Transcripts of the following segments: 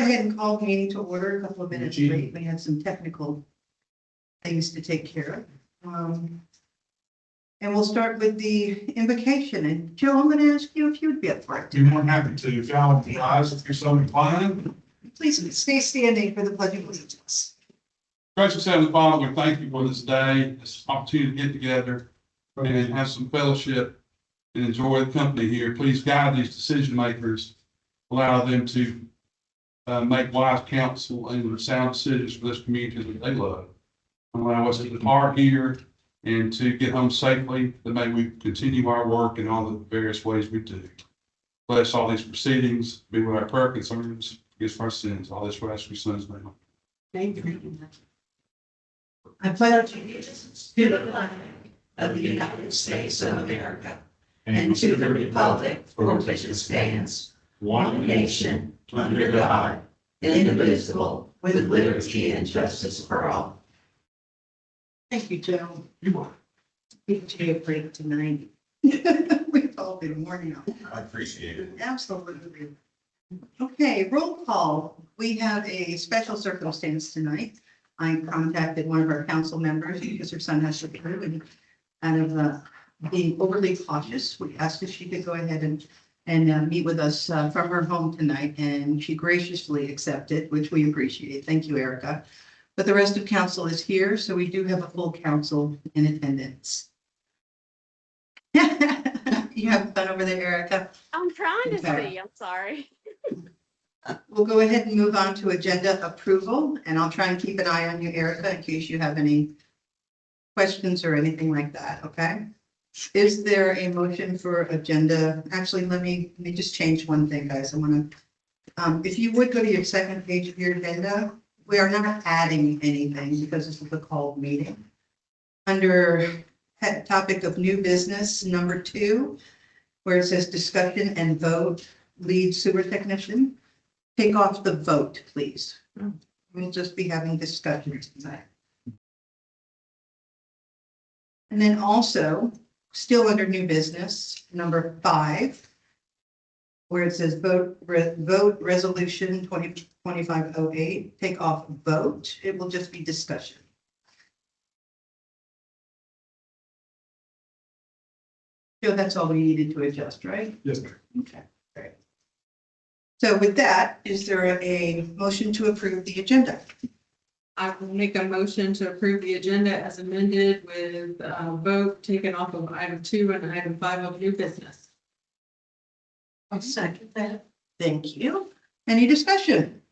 ahead and call the meeting to order a couple of minutes late. We had some technical things to take care of. And we'll start with the invocation. And Joe, I'm going to ask you if you'd be up for it. Be more than happy to. If y'all would rise, if you're so inclined. Please stay standing for the pledge of allegiance. Gracious Heavenly Father, we thank you for this day, this opportunity to get together and have some fellowship and enjoy the company here. Please guide these decision makers, allow them to make wise counsel and sound decisions for this community that they love. Allow us to depart here and to get home safely, that may we continue our work in all the various ways we do. Bless all these proceedings, be with our prayer concerns, forgive us for our sins, all this we ask your son's name. Thank you. I pledge allegiance to the flag of the United States of America and to the republic for which it stands, one nation, under God, indivisible, with liberty and justice for all. Thank you, Joe. You are. Take a break tonight. We've all been worn out. I appreciate it. Absolutely. Okay, roll call. We have a special circumstance tonight. I contacted one of our council members because her son has the flu, and out of being overly cautious, we asked if she could go ahead and meet with us from her home tonight, and she graciously accepted, which we appreciate. Thank you, Erica. But the rest of council is here, so we do have a full council in attendance. You have fun over there, Erica? I'm trying to Okay. see. I'm sorry. We'll go ahead and move on to agenda approval, and I'll try and keep an eye on you, Erica, in case you have any questions or anything like that, okay? Is there a motion for agenda? Actually, let me just change one thing, guys. I want to, if you would go to your second page of your agenda, we are not adding anything because this is a called meeting. Under topic of new business, number 2, where it says discussion and vote, lead sewer technician, take off the vote, please. We'll just be having discussions tonight. And then also, still under new business, number 5, where it says vote resolution 2025-08, take off vote. It will just be discussion. So that's all we needed to adjust, right? Yes, ma'am. Okay, great. So with that, is there a motion to approve the agenda? I will make a motion to approve the agenda as amended with vote taken off of item 2 and item 5 of new business. I'll second that. Thank you. Any discussion?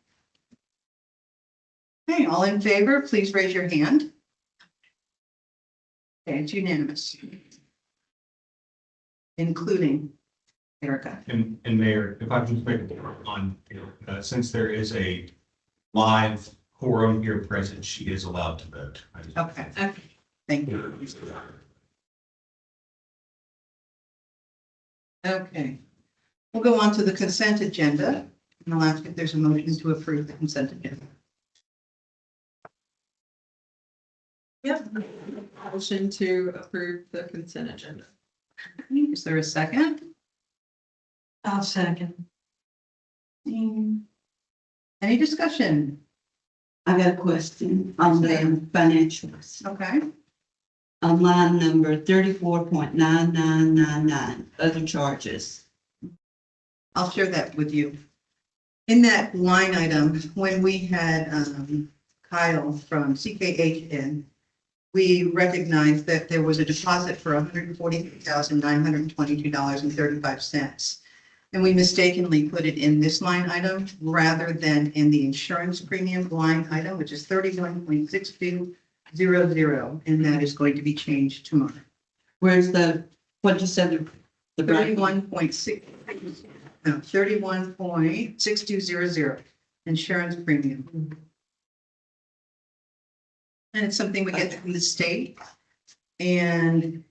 Okay, all in favor, please raise your hand. Okay, it's unanimous. Including Erica. And Mayor, if I can just make a point on, since there is a live quorum here present, she is allowed to vote. Okay, Okay. thank you. Okay. We'll go on to the consent agenda, and I'll ask if there's a motion to approve the consent agenda. Yep. Motion to approve the consent agenda. Is there a second? I'll second. Any discussion? I got a question on the financials. Okay. On line number 34.9999, other charges. I'll share that with you. In that line item, when we had Kyle from CKHN, we recognized that there was a deposit for $143,922.35. And we mistakenly put it in this line item rather than in the insurance premium line item, which is 31.6200, and that is going to be changed tomorrow. Where's what you said? The 31.6200 insurance premium. And it's something we get from the state, and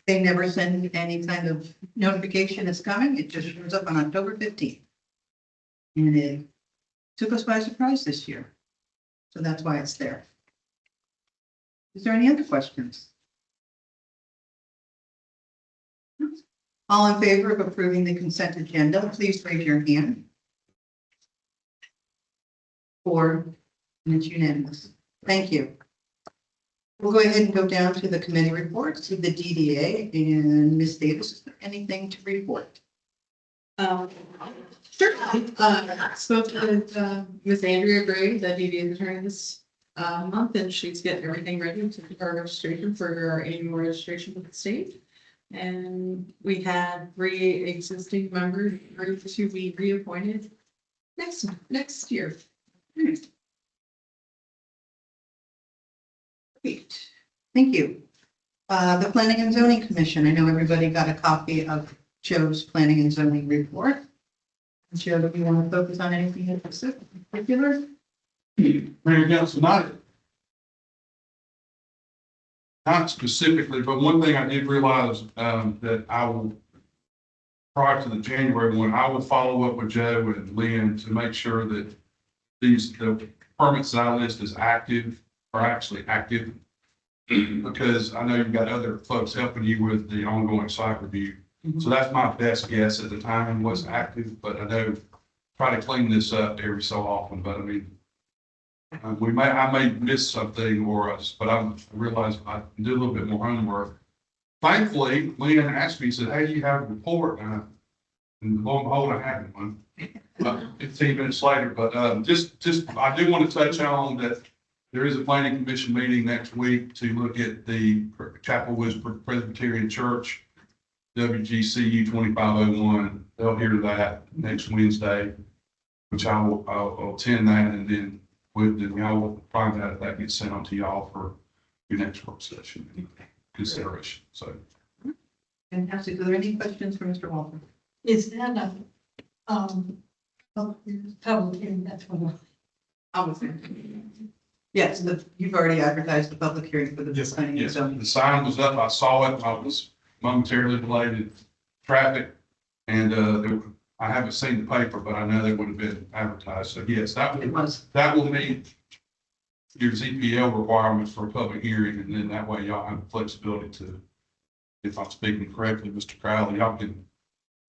they never send any kind of notification it's coming. It just shows up on October 15th. And it took us by surprise this year. So that's why it's there. Is there any other questions? All in favor of approving the consent agenda, please raise your hand. 4, and it's unanimous. Thank you. We'll go ahead and go down to the committee reports, to the DDA, and Ms. Davis, is there anything to report? Sure. I spoke with Ms. Andrea Gray, the DDA attorney this month, and she's getting everything ready to do our registration for our annual registration with the state. And we had 3 existing members to be reappointed next year. Great, thank you. The Planning and Zoning Commission, I know everybody got a copy of Joe's Planning and Zoning report. Joe, do you want to focus on anything in particular? Mayor and Council, not specifically, but one thing I did realize that I will, prior to the January one, I will follow up with Joe and Lynn to make sure that the permits that I list as active are actually active. Because I know you've got other folks helping you with the ongoing site review. So that's my best guess at the time was active, but I know try to clean this up every so often, but I mean, I may miss something or us, but I realize I can do a little bit more homework. Thankfully, Lynn asked me, said, hey, do you have a report? And lo and behold, I had one. 15 minutes later, but just I do want to touch on that there is a planning commission meeting next week to look at the Chapel Woods Presbyterian Church, WGCU 2501. They'll hear that next Wednesday, which I'll attend that, and then y'all will find out if that gets sent on to y'all for your next work session consideration. So. Fantastic. Are there any questions for Mr. Walter? Is that a, public hearing, that's what I was there. Yes, you've already advertised the public hearing for the Yes, planning and yes, zoning. the sign was up, I saw it, I was momentarily delayed in traffic. And, I haven't seen the paper, but I know they would have been advertised, so yes, that will meet your ZPL requirements for a public hearing, and then that way y'all have flexibility to, if I'm speaking correctly, Mr. Crowley,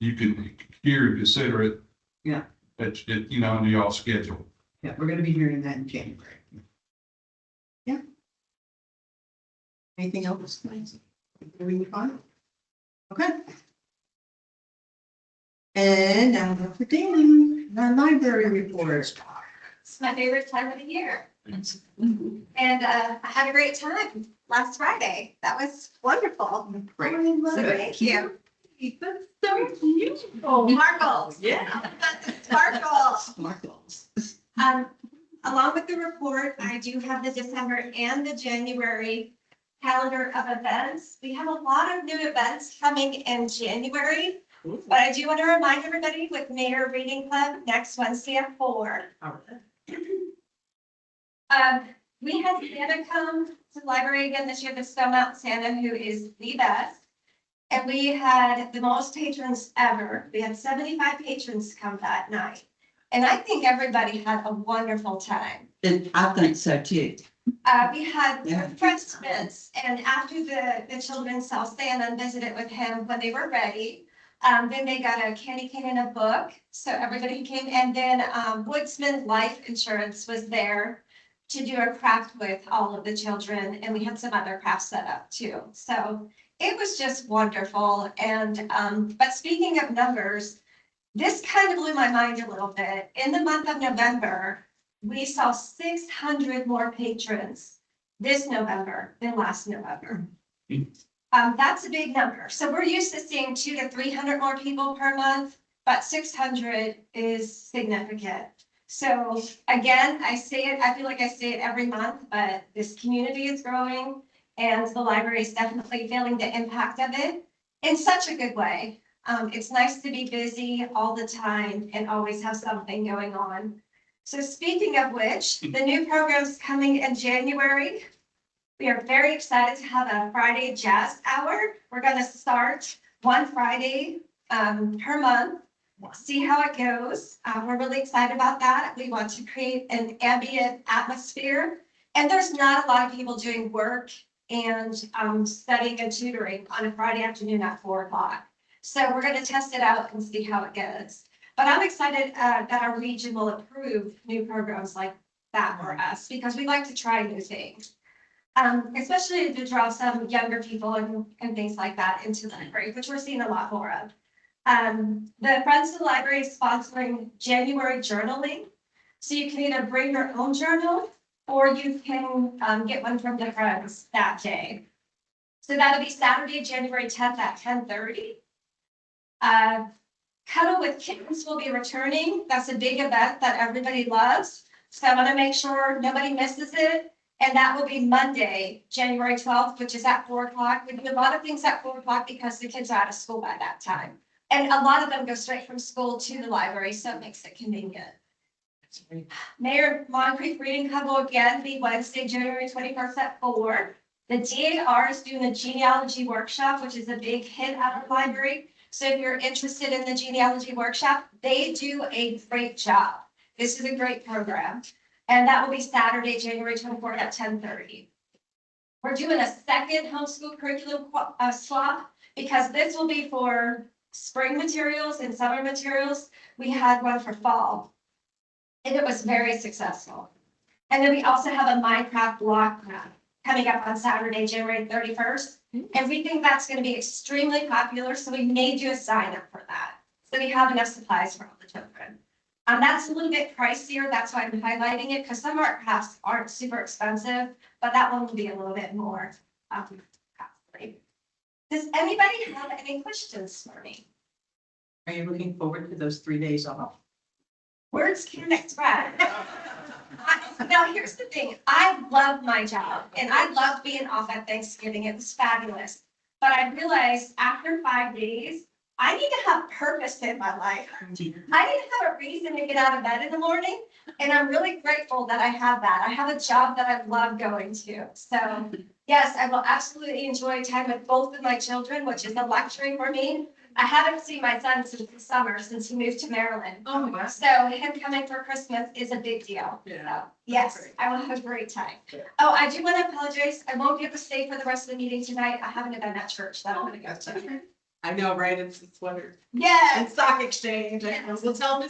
you can hear and consider it. Yeah. But, under y'all's schedule. Yeah, we're gonna be hearing that in January. Yeah. Anything else? Before we move on? Okay. And now for Danny, our library report. It's my favorite time of the year. And I had a great time last Friday. That was wonderful. Great. So thank you. That's so beautiful. Sparkles. Yeah. Sparkles. Markles. Along with the report, I do have the December and the January calendar of events. We have a lot of new events coming in January. But I do want to remind everybody with Mayor Reading Club next Wednesday at 4. We had Santa come to the library again this year, the Stone Mountain Santa, who is the best. And we had the most patrons ever. We had 75 patrons come that night. And I think everybody had a wonderful time. I think so too. We had refreshments, and after the children saw Santa and visited with him when they were ready, then they got a candy cane and a book. So everybody who came, and then Woodsman Life Insurance was there to do a craft with all of the children, and we had some other crafts set up too. So it was just wonderful. And but speaking of numbers, this kind of blew my mind a little bit. In the month of November, we saw 600 more patrons this November than last November. That's a big number. So we're used to seeing 200 to 300 more people per month, but 600 is significant. So again, I feel like I say it every month, but this community is growing and the library is definitely feeling the impact of it in such a good way. It's nice to be busy all the time and always have something going on. So speaking of which, the new program's coming in January. We are very excited to have a Friday jazz hour. We're going to start one Friday per month, see how it goes. We're really excited about that. We want to create an ambient atmosphere. And there's not a lot of people doing work and studying and tutoring on a Friday afternoon at 4 o'clock. So we're going to test it out and see how it goes. But I'm excited that our region will approve new programs like that for us, because we like to try new things. Especially to draw some younger people and things like that into the library, which we're seeing a lot more of. The Friends of the Library is sponsoring January journaling. So you can either bring your own journal or you can get one from the friends that day. So that'll be Saturday, January 10th at 10:30. Cuddle with Kittens will be returning. That's a big event that everybody loves. So I want to make sure nobody misses it. And that will be Monday, January 12th, which is at 4 o'clock. We do a lot of things at 4 o'clock because the kids are out of school by that time. And a lot of them go straight from school to the library, so it makes it convenient. Mayor Moncrief Reading Club will again be Wednesday, January 21st at 4. The DAR is doing a genealogy workshop, which is a big hit at our library. So if you're interested in the genealogy workshop, they do a great job. This is a great program. And that will be Saturday, January 24th at 10:30. We're doing a second homeschool curriculum swap because this will be for spring materials and summer materials. We had one for fall, and it was very successful. And then we also have a Minecraft block grant coming up on Saturday, January 31st. And we think that's going to be extremely popular, so we made you a sign up for that. So we have enough supplies for all the children. That's a little bit pricier. That's why I'm highlighting it, because some art crafts aren't super expensive, but that one will be a little bit more costly. Does anybody have any questions for me? Are you looking forward to those 3 days off? Words can't express. Now, here's the thing. I love my job and I loved being off at Thanksgiving. It was fabulous. But I realized after 5 days, I need to have purpose in my life. I need to have a reason to get out of bed in the morning. And I'm really grateful that I have that. I have a job that I love going to. So yes, I will absolutely enjoy time with both of my children, which is a luxury for me. I haven't seen my son since the summer, since he moved to Maryland. Oh, my gosh. So him coming for Christmas is a big deal. Yeah. So, yes, I will have a great time. Oh, I do want to apologize. I won't be able to stay for the rest of the meeting tonight. I have an event at church that I'm going to go to. I know, right? It's what and Yes, stock exchange. Yes. Well, tell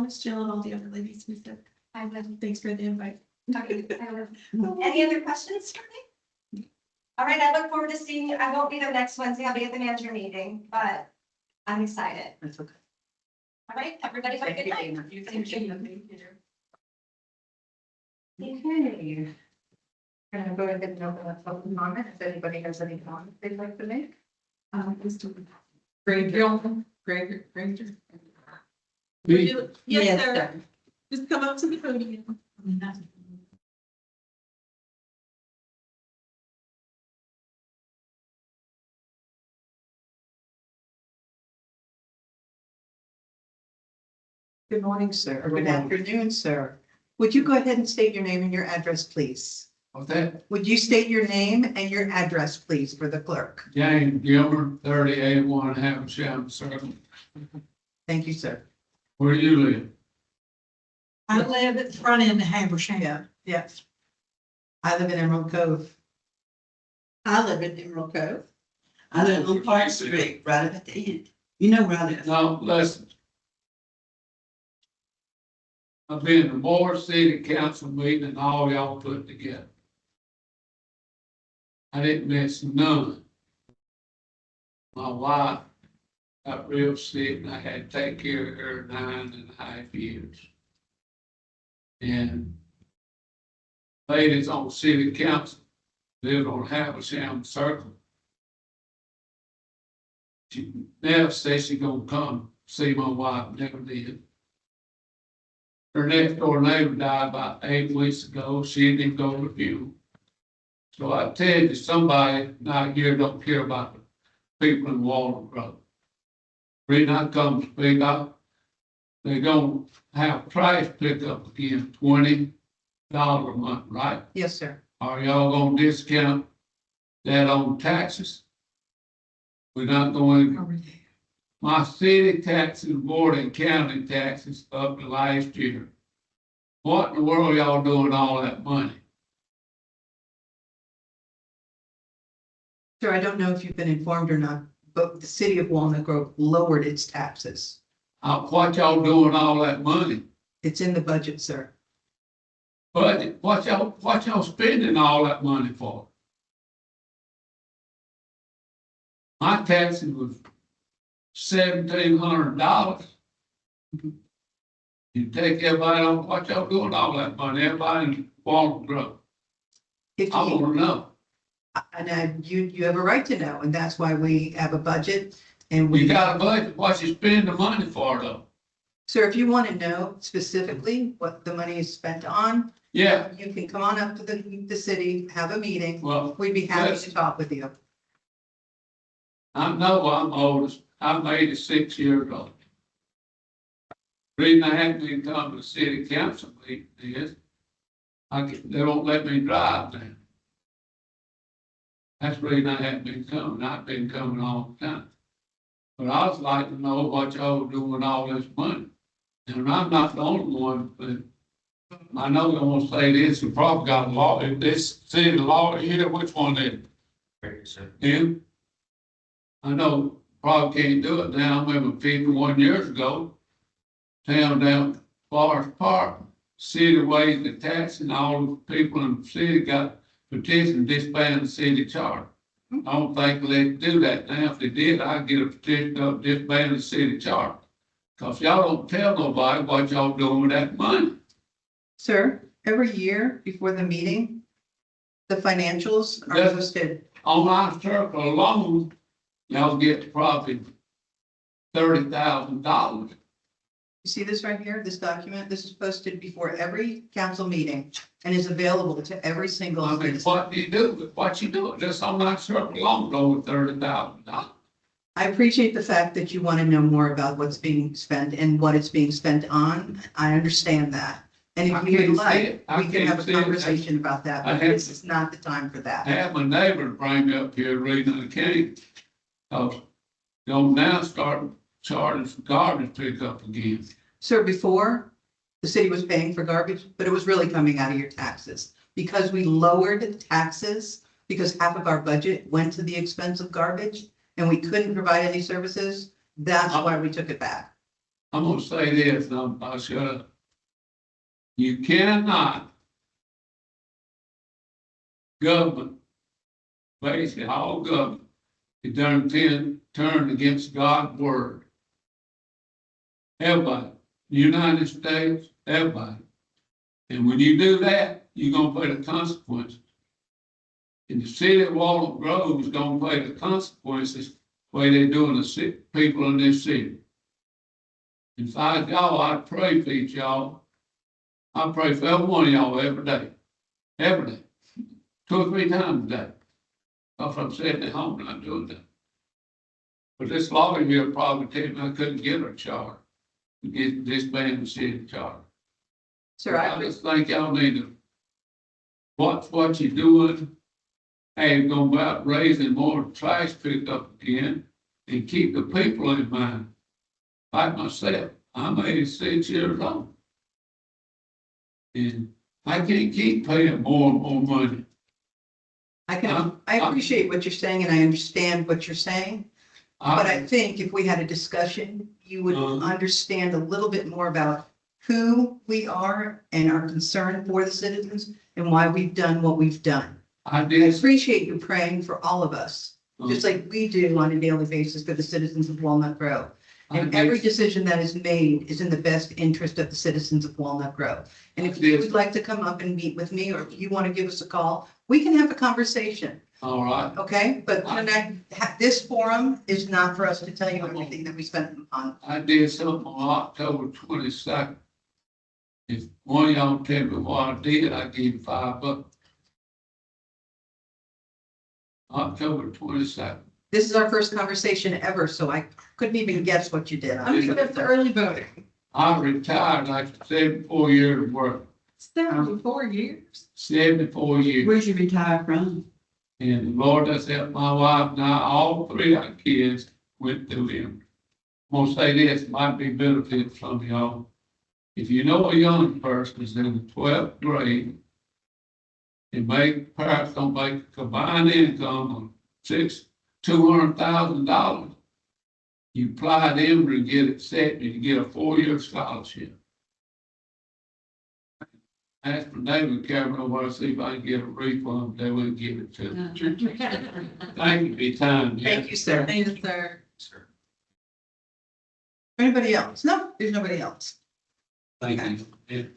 Miss Jill and all the other ladies we said, I will. thanks for the invite. Okay, I will. Any other questions for me? All right, I look forward to seeing you. I won't be there next Wednesday. I'll be at the manager meeting, but I'm excited. That's okay. All right, everybody have a good night. Thank you. Okay. Gonna go ahead and open up public comment if anybody has any comments they'd like to make. Mr. Granger. Granger. Me? Yes, sir. Just come up to the podium. Good morning, sir. Or good afternoon, sir. Would you go ahead and state your name and your address, please? What's that? Would you state your name and your address, please, for the clerk? James Gilmer, 3081 Haversham Circle. Thank you, sir. Where do you live? I live at the front end of Habersham. Yeah, yes. I live in Emerald Cove. I live in Emerald Cove. I live on Park Street, right up at the end. You know where I live. No, listen. I've been to more city council meeting than all y'all put together. I didn't miss none. My wife got real sick and I had to take care of her 9.5 years. And ladies on city council live on Haversham Circle. She never said she gonna come see my wife, never did. Her next door neighbor died about 8 weeks ago. She didn't go to the funeral. So I tell you, somebody not here don't care about the people in Walnut Grove. Reason I come to speak up, they're gonna have trash pickup again, $20 a month, right? Yes, sir. Are y'all gonna discount that on taxes? We're not going, my city taxes, board and county taxes up to last year. What in the world y'all doing all that money? Sir, I don't know if you've been informed or not, but the city of Walnut Grove lowered its taxes. What y'all doing all that money? It's in the budget, sir. Budget, what y'all spending all that money for? My taxes was $1,700. You take everybody on, what y'all doing all that money, everybody in Walnut Grove? If I you, wanna know. you have a right to know, and that's why we have a budget and We we. got a budget, what you spend the money for though? Sir, if you want to know specifically what the money is spent on, Yeah, you can come on up to the city, have a meeting. well, We'd be happy Yes. to talk with you. I know I'm oldest, I'm 86 years old. Reason I haven't been coming to the city council meeting is, they won't let me drive now. That's the reason I haven't been coming, I've been coming all the time. But I would like to know what y'all doing with all this money. And I'm not the only one, but I know they want to say this, you probably got a law, if this city law here, which one is it? Him? I know probably can't do it now, I remember 51 years ago, town down Forest Park, city raised the tax and all the people in the city got petition to disband the city charter. I don't think they do that now. If they did, I'd get a petition up disband the city charter. Cause y'all don't tell nobody what y'all doing with that money. Sir, every year before the meeting, the financials are Yes. posted. On our circle alone, y'all get probably $30,000. You see this right here, this document? This is posted before every council meeting and is available to every single I mean, citizen. what do you do with what you do? Just on our circle alone, over $30,000. I appreciate the fact that you want to know more about what's being spent and what it's being spent on. I understand that. And I if you can't would see like, it. I we can have a can't see it. conversation about that, I but have- this is not the time for I that. had my neighbor bring up here reading the king. Don't now start charging for garbage pickup again. Sir, before, the city was paying for garbage, but it was really coming out of your taxes. Because we lowered taxes, because half of our budget went to the expense of garbage, and we couldn't provide any services, that's why we took it back. I'm gonna say this, and I'll shut up. You cannot government, basically all government, it doesn't turn against God's word. Everybody, United States, everybody. And when you do that, you're gonna pay the consequences. And the city of Walnut Grove is gonna pay the consequences the way they're doing the people in this city. If I was y'all, I'd pray for each y'all. I pray for every one of y'all every day, 2 or 3 times a day. If I'm sitting at home, not doing that. But this lawyer here probably tell me I couldn't get her charter, to get this man the city charter. Sir, I just think y'all need to watch what you're doing. Hey, go about raising more trash picked up again and keep the people in mind. Like myself, I'm 86 years old. And I can't keep paying more and more money. I appreciate what you're saying and I understand what you're saying. But I think if we had a discussion, you would understand a little bit more about who we are and our concern for the citizens and why we've done what we've done. I I did. appreciate you praying for all of us, just like we do on a daily basis for the citizens of Walnut Grove. And every decision that is made is in the best interest of the citizens of Walnut Grove. And if you would like to come up and meet with me, or if you want to give us a call, we can have a conversation, All right. okay? But this forum is not for us to tell you everything that we spent on. I did something on October 22nd. If one of y'all tell me what I did, I give you $5. October 22nd. This is our first conversation ever, so I couldn't even guess what you did. I'm gonna go to early voting. I retired after 74 years of work, 74 years. 74 years. Where'd you retire from? And the Lord has helped my wife. Now, all 3 of our kids went through him. I'm gonna say this, might be benefit from y'all. If you know a young person is in the 12th grade, parents don't make a combined income of $200,000, You apply them to get accepted, you get a 4-year scholarship. Ask for David Cameron over to see if I can get a refund, they wouldn't give it to me. Thank you for your time. Thank you, sir. Thank you, sir. Sir. Anybody else? No, there's nobody else. Thank you.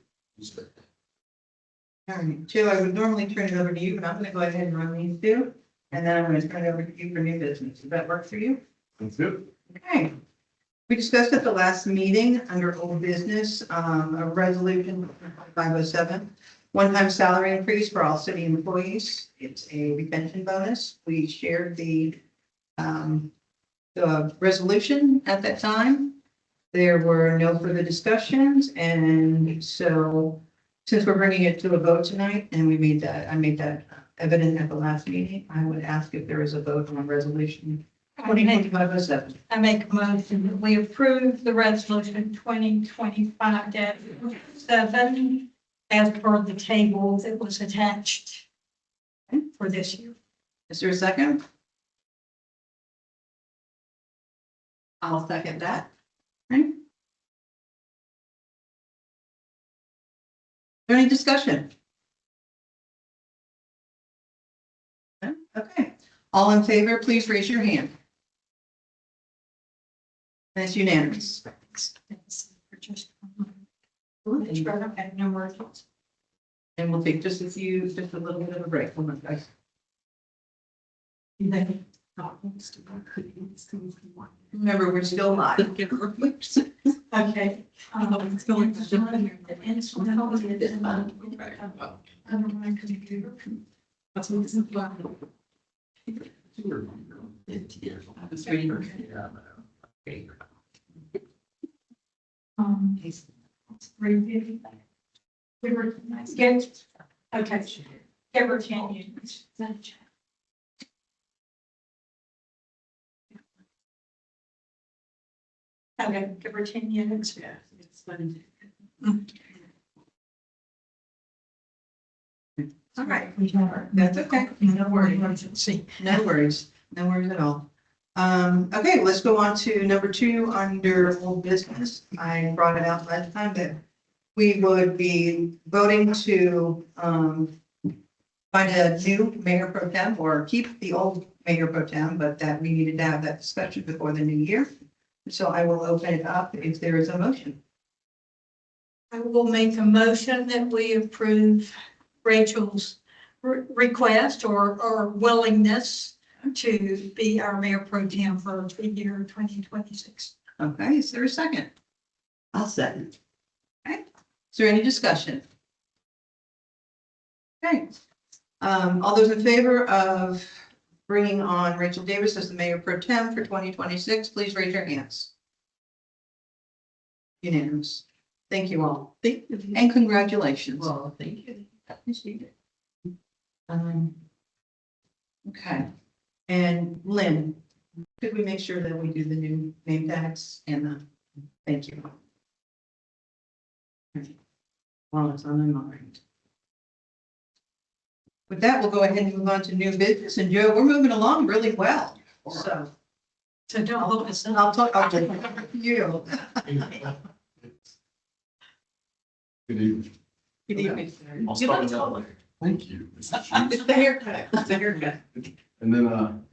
All right, Joe, I would normally turn it over to you, but I'm gonna go ahead and run these two. And then I'm gonna turn it over to you for new business. Does that work for you? That's good. Okay. We discussed at the last meeting under old business, a resolution 507, one-time salary increase for all city employees. It's a retention bonus. We shared the resolution at that time. There were no further discussions, and so since we're bringing it to a vote tonight, and I made that evident at the last meeting, I would ask if there is a vote on resolution 2025-07. I make a motion that we approve the resolution 2025-7 as per the table that was attached for this year. Is there a second? I'll second that. Right. Is there any discussion? No? Okay, all in favor, please raise your hand. That's unanimous. And we'll take just a little bit of a break. Hold on, guys. Remember, we're still live. Okay. It's going to jump in here. That's what this is about. It's 350. We were, get, okay, give her 10 units. Okay, give her 10 units. Yeah, it's fun. All right, that's okay. No worries, emergency. No worries, no worries at all. Okay, let's go on to number 2 under old business. I brought it out last time that we would be voting to find a new mayor pro tem or keep the old mayor pro tem, but that we needed to have that discussion before the new year. So I will open it up if there is a motion. I will make a motion that we approve Rachel's request or willingness to be our mayor pro tem for the year 2026. Okay, is there a second? I'll second. Is there any discussion? Okay. All those in favor of bringing on Rachel Davis as the mayor pro tem for 2026, please raise your hands. Unanimous. Thank you all. Thank you. And congratulations. Well, thank you. Appreciate it. Okay. And Lynn, could we make sure that we do the new name tags and the, thank you. While it's on my mind. With that, we'll go ahead and move on to new business. And Joe, we're moving along really well. So So don't hold us up. I'll talk to you. Good evening. Good evening, sir. I'll start with that later. Thank you. It's the haircut. It's the haircut. And then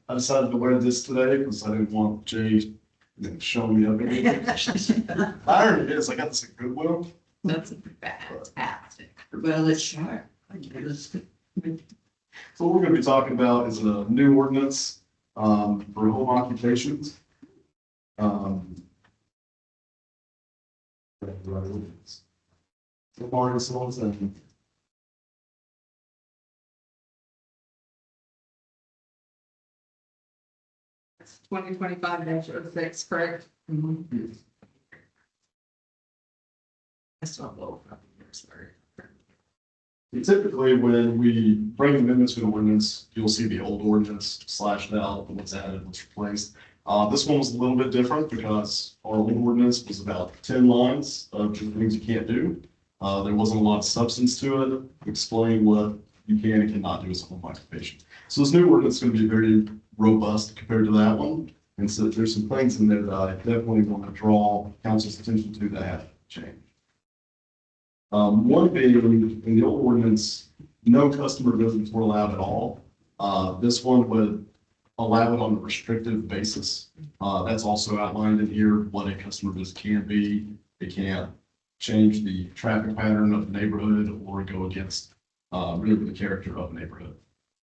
I decided to wear this today because I didn't want Jay showing me up. Irony is, I got this at Goodwill. That's fantastic. Well, it's sharp. So what we're going to be talking about is a new ordinance for home occupations. So far, this one's in. It's 2025-06, correct? That's not low. Sorry. Typically, when we bring amendments to the ordinance, you'll see the old ordinance slashed out, what's added, what's replaced. This one was a little bit different because our old ordinance was about 10 lines of just things you can't do. There wasn't a lot of substance to it, explaining what you can and cannot do as a home occupation. So this new ordinance is going to be very robust compared to that one. And so there's some things in there that I definitely want to draw council's attention to that have to change. One being, in the old ordinance, no customer visits were allowed at all. This one would allow it on a restrictive basis. That's also outlined in here, what a customer visit can be. It can't change the traffic pattern of the neighborhood or go against, really the character of the neighborhood.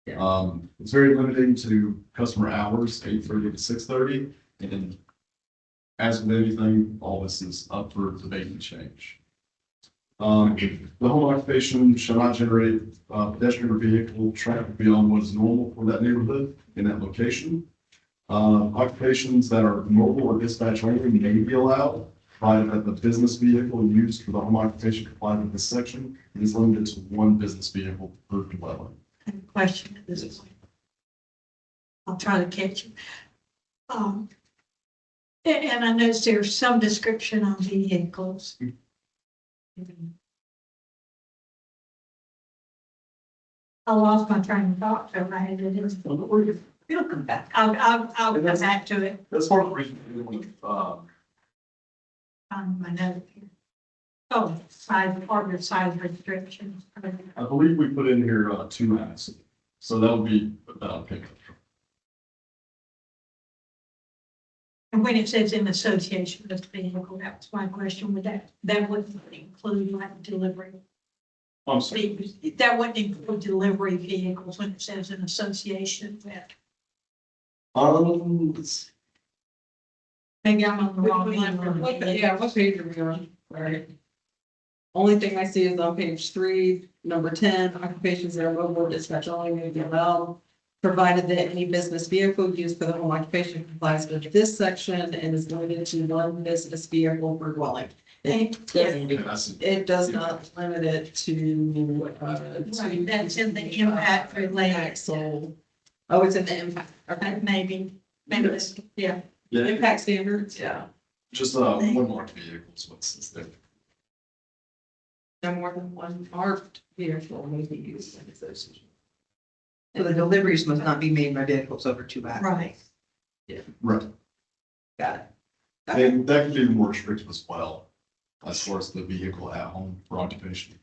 It's very limiting to customer hours, 8:30 to 6:30, and as with anything, all this is up for debate and change. The home occupation shall not generate pedestrian or vehicle traffic beyond what is normal for that neighborhood in that location. Occupations that are mobile or dispatch only may be allowed, provided that the business vehicle used for the home occupation complies with this section and is limited to one business vehicle per dwelling. I have a question at this point. I'll try to catch you. And I noticed there's some description on vehicles. I lost my train of thought, so I had it. It'll come back. I'll come back to it That's part of the reason we, on my note here. Oh, size, apartment size restrictions. I believe we put in here 2 max, so that would be pickup. And when it says in association with the vehicle, that was my question, would that wouldn't include like delivery? I'm sorry. That wouldn't include delivery vehicles when it says in association with, maybe I'm on the wrong end. Yeah, what page are we on? Right. Only thing I see is on page 3, number 10, occupations that are mobile dispatch only may be allowed, provided that any business vehicle used for the home occupation complies with this section and is limited to one business vehicle per dwelling. It does not limit it to, Right, that's in the impact related. So, oh, it's in the impact, okay, Maybe, it's- yeah. Yeah, impact standards, yeah. just one marked vehicle is what's there. No more than one marked vehicle may be used in association. So the deliveries must not be made by vehicles over 2 hours. Right. Right. Got it. And that can be more restrictive as well, as far as the vehicle at home for occupation.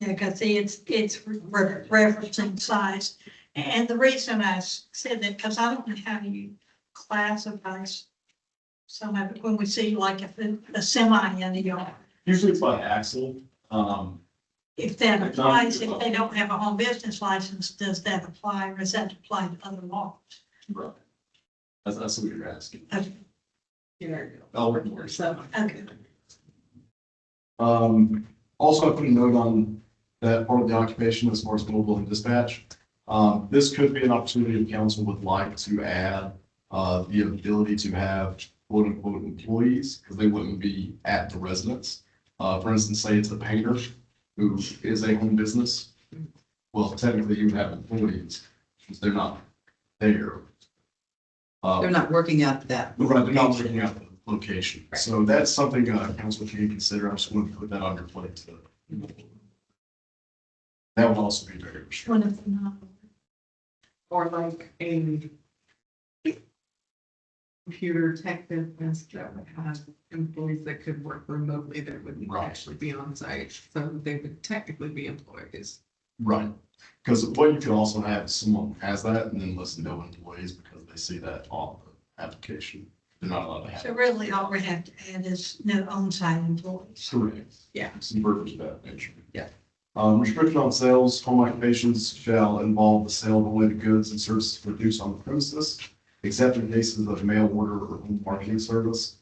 Yeah, because see, it's referencing size. And the reason I said that, because I don't know how you classify some of it when we see like if a semi in the yard. Usually it's by axle. If that applies, if they don't have a home business license, does that apply or does that apply to other laws? Right. That's what you're asking. Okay. Here, I'll work more. Okay. Also, I put a note on that part of the occupation as far as mobile and dispatch. This could be an opportunity if council would like to add the ability to have quote unquote employees, because they wouldn't be at the residence. For instance, say it's a painter who is a home business. Well, technically you would have employees, because they're not there. They're not working out that. Right, they're not working out the location. So that's something council can consider. I just wanted to put that on your plate. That would also be very restrictive. One of them. or like a computer tech business that would have employees that could work remotely that wouldn't Right. actually be on site, so they would technically be employees. Right, because what you can also have is someone who has that and then list no employees because they see that on the application. They're not allowed to have. So really all we have to add is no on-site employees. Correct. Yeah. Some verbiage of that nature. Yeah. Restriction on sales, home occupations shall involve the sale of only the goods and services produced on the premises, except in cases of mail order or home marketing service.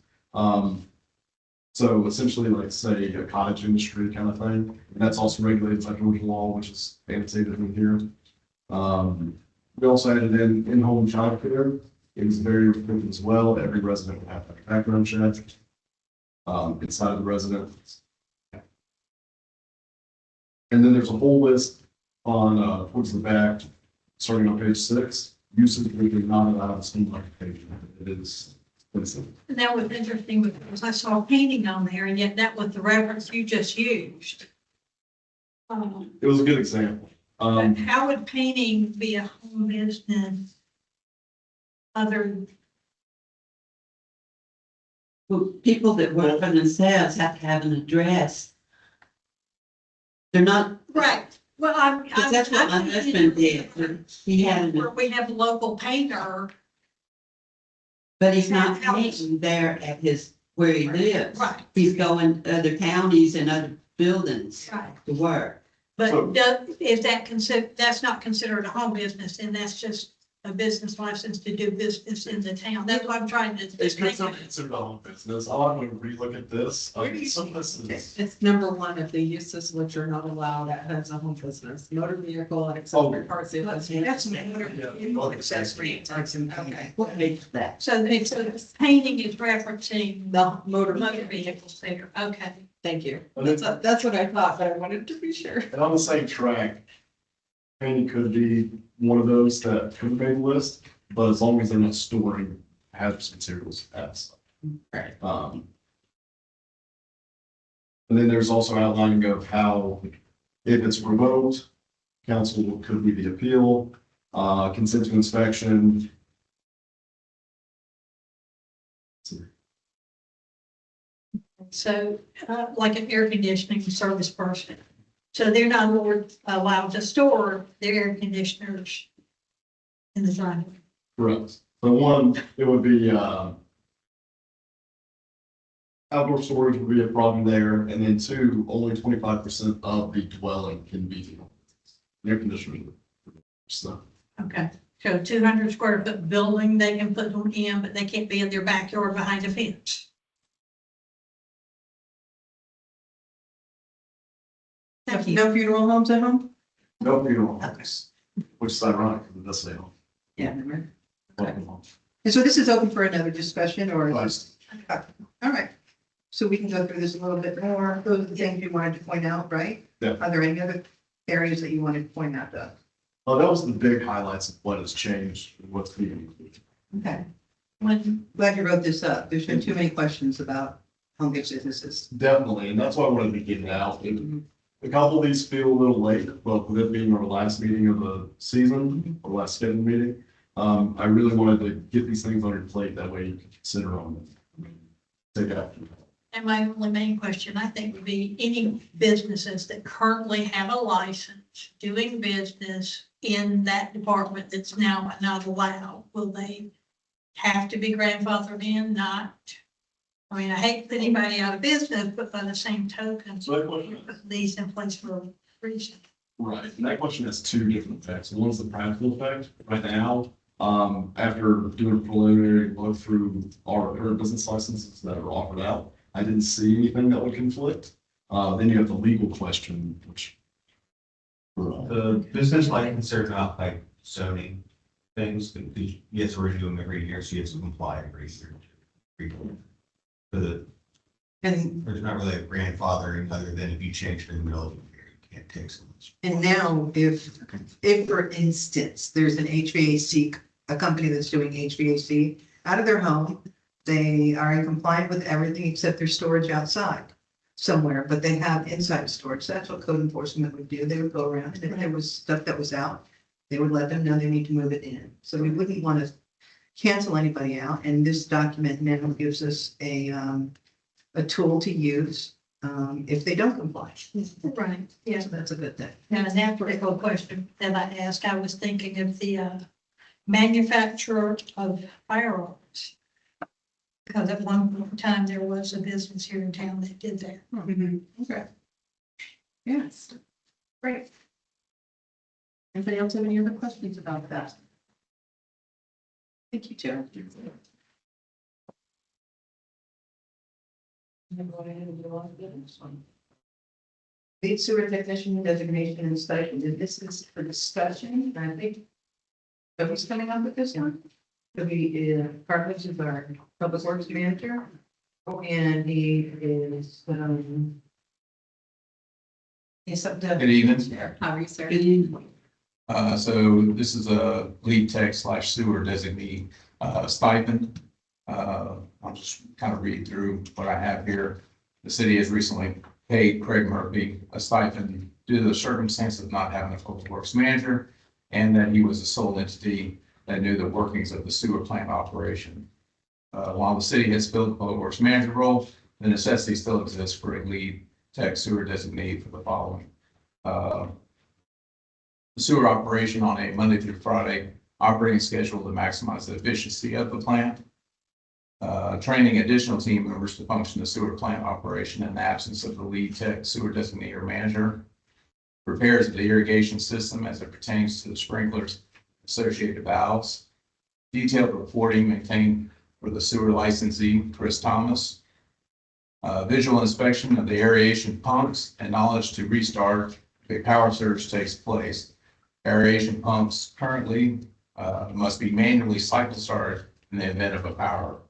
So essentially like say a cottage industry kind of thing, and that's also regulated by Georgia law, which is annotated in here. We also added in-home childcare. It is very restrictive as well. Every resident would have to have a background check inside of the residence. And then there's a whole list on towards the back, starting on page 6. Uses which are not allowed in home occupation. It is. And that was interesting because I saw painting on there and yet that was the reference you just used. It was a good example. But how would painting be a home business other, Well, people that work for themselves have to have an address. They're not, right, well, I'm. because that's what my husband did. He had, Where we have a local painter, but he's not paying there at his, where he lives. right, He's going to other counties and other buildings right. to work. But is that that's not considered a home business, and that's just a business license to do business in the town? That's what I'm trying to. It's not considered a home business. I'll have to relook at this. Where do you Some see of this is. It's number one of the uses which are not allowed as a home business, motor vehicle and accessory car sales. That's motor vehicle accessory. Okay. What makes that? So the painting is referencing The motor. motor vehicles there, okay. Thank you. And then- That's what I thought, but I wanted to be sure. And on the same track, painting could be one of those that could make a list, but as long as they're not storing hazardous materials as. Right. And then there's also outlining of how, if it's revoked, council could be the appeal, consent to inspection. So, like an air conditioning service person. So they're not allowed to store their air conditioners in the driveway. Correct. So one, it would be, outdoor storage would be a problem there, and then two, only 25% of the dwelling can be air conditioning. So, Okay. So 200 square foot building, they can put them in, but they can't be in their backyard behind a fence. Thank you. No funeral homes at home? no funeral homes, which is ironic, because it does say home. Yeah. Welcome home. And so this is open for another discussion or? Right. All right. So we can go through this a little bit more. Those are the things you wanted to point out, right? Yeah. Are there any other areas that you wanted to point out, Doug? Well, that was the big highlights of what has changed, what's being included. Okay. When, Glad you wrote this up. There's been too many questions about home-based businesses. Definitely, and that's why I wanted to get it out. A couple of these feel a little late, but with it being our last meeting of the season, or last scheduled meeting, I really wanted to get these things on your plate, that way you can consider them. Take action. and my only main question, I think, would be any businesses that currently have a license doing business in that department that's now not allowed, will they have to be grandfathered in, not? I mean, I hate to put anybody out of business, but by the same token, So that question, put these in place for a reason. right, and that question has two different effects. One's the practical effect. Right now, after doing a preliminary look through our current business licenses that are offered out, I didn't see anything that would conflict. Then you have the legal question, which. The business license are not like zoning things, that yes, we're doing them every year, so you have to comply every year. The, And, there's not really a grandfathering other than if you change in the middle of the year, you can't take so much. and now if for instance, there's an HVAC, a company that's doing HVAC out of their home, they are in compliance with everything except their storage outside somewhere, but they have inside storage. That's what code enforcement would do. They would go around and if there was stuff that was out, they would let them know they need to move it in. So we wouldn't want to cancel anybody out. And this document now gives us a tool to use, if they don't comply. Right, yeah. So that's a good thing. Now, in that particular question that I asked, I was thinking of the manufacturer of firearms. Because at one time, there was a business here in town that did that. Okay. Yes. Great. Anybody else have any other questions about that? Thank you, Joe. Lead sewer technician designation and stipend, and this is for discussion, and I think. Who's coming up with this one? Could be, Carlos is our public works manager, and he is, he's up to. Good evening. How are you, sir? So this is a lead tech / sewer designee stipend. I'll just kind of read through what I have here. The city has recently paid Craig Murphy a stipend due to the circumstance of not having a public works manager and that he was a sole entity that knew the workings of the sewer plant operation. While the city has filled the public works manager role, the necessity still exists for a lead tech sewer designee for the following. The sewer operation on a Monday through Friday operating schedule to maximize the efficiency of the plant. Training additional team members to function the sewer plant operation in the absence of the lead tech sewer designee or manager. Repairs of the irrigation system as it pertains to the sprinklers, associated valves. Detailed reporting maintained for the sewer licensee, Chris Thomas. Visual inspection of the aeration pumps and knowledge to restart if a power surge takes place. Aeration pumps currently must be manually cycle started in the event of a power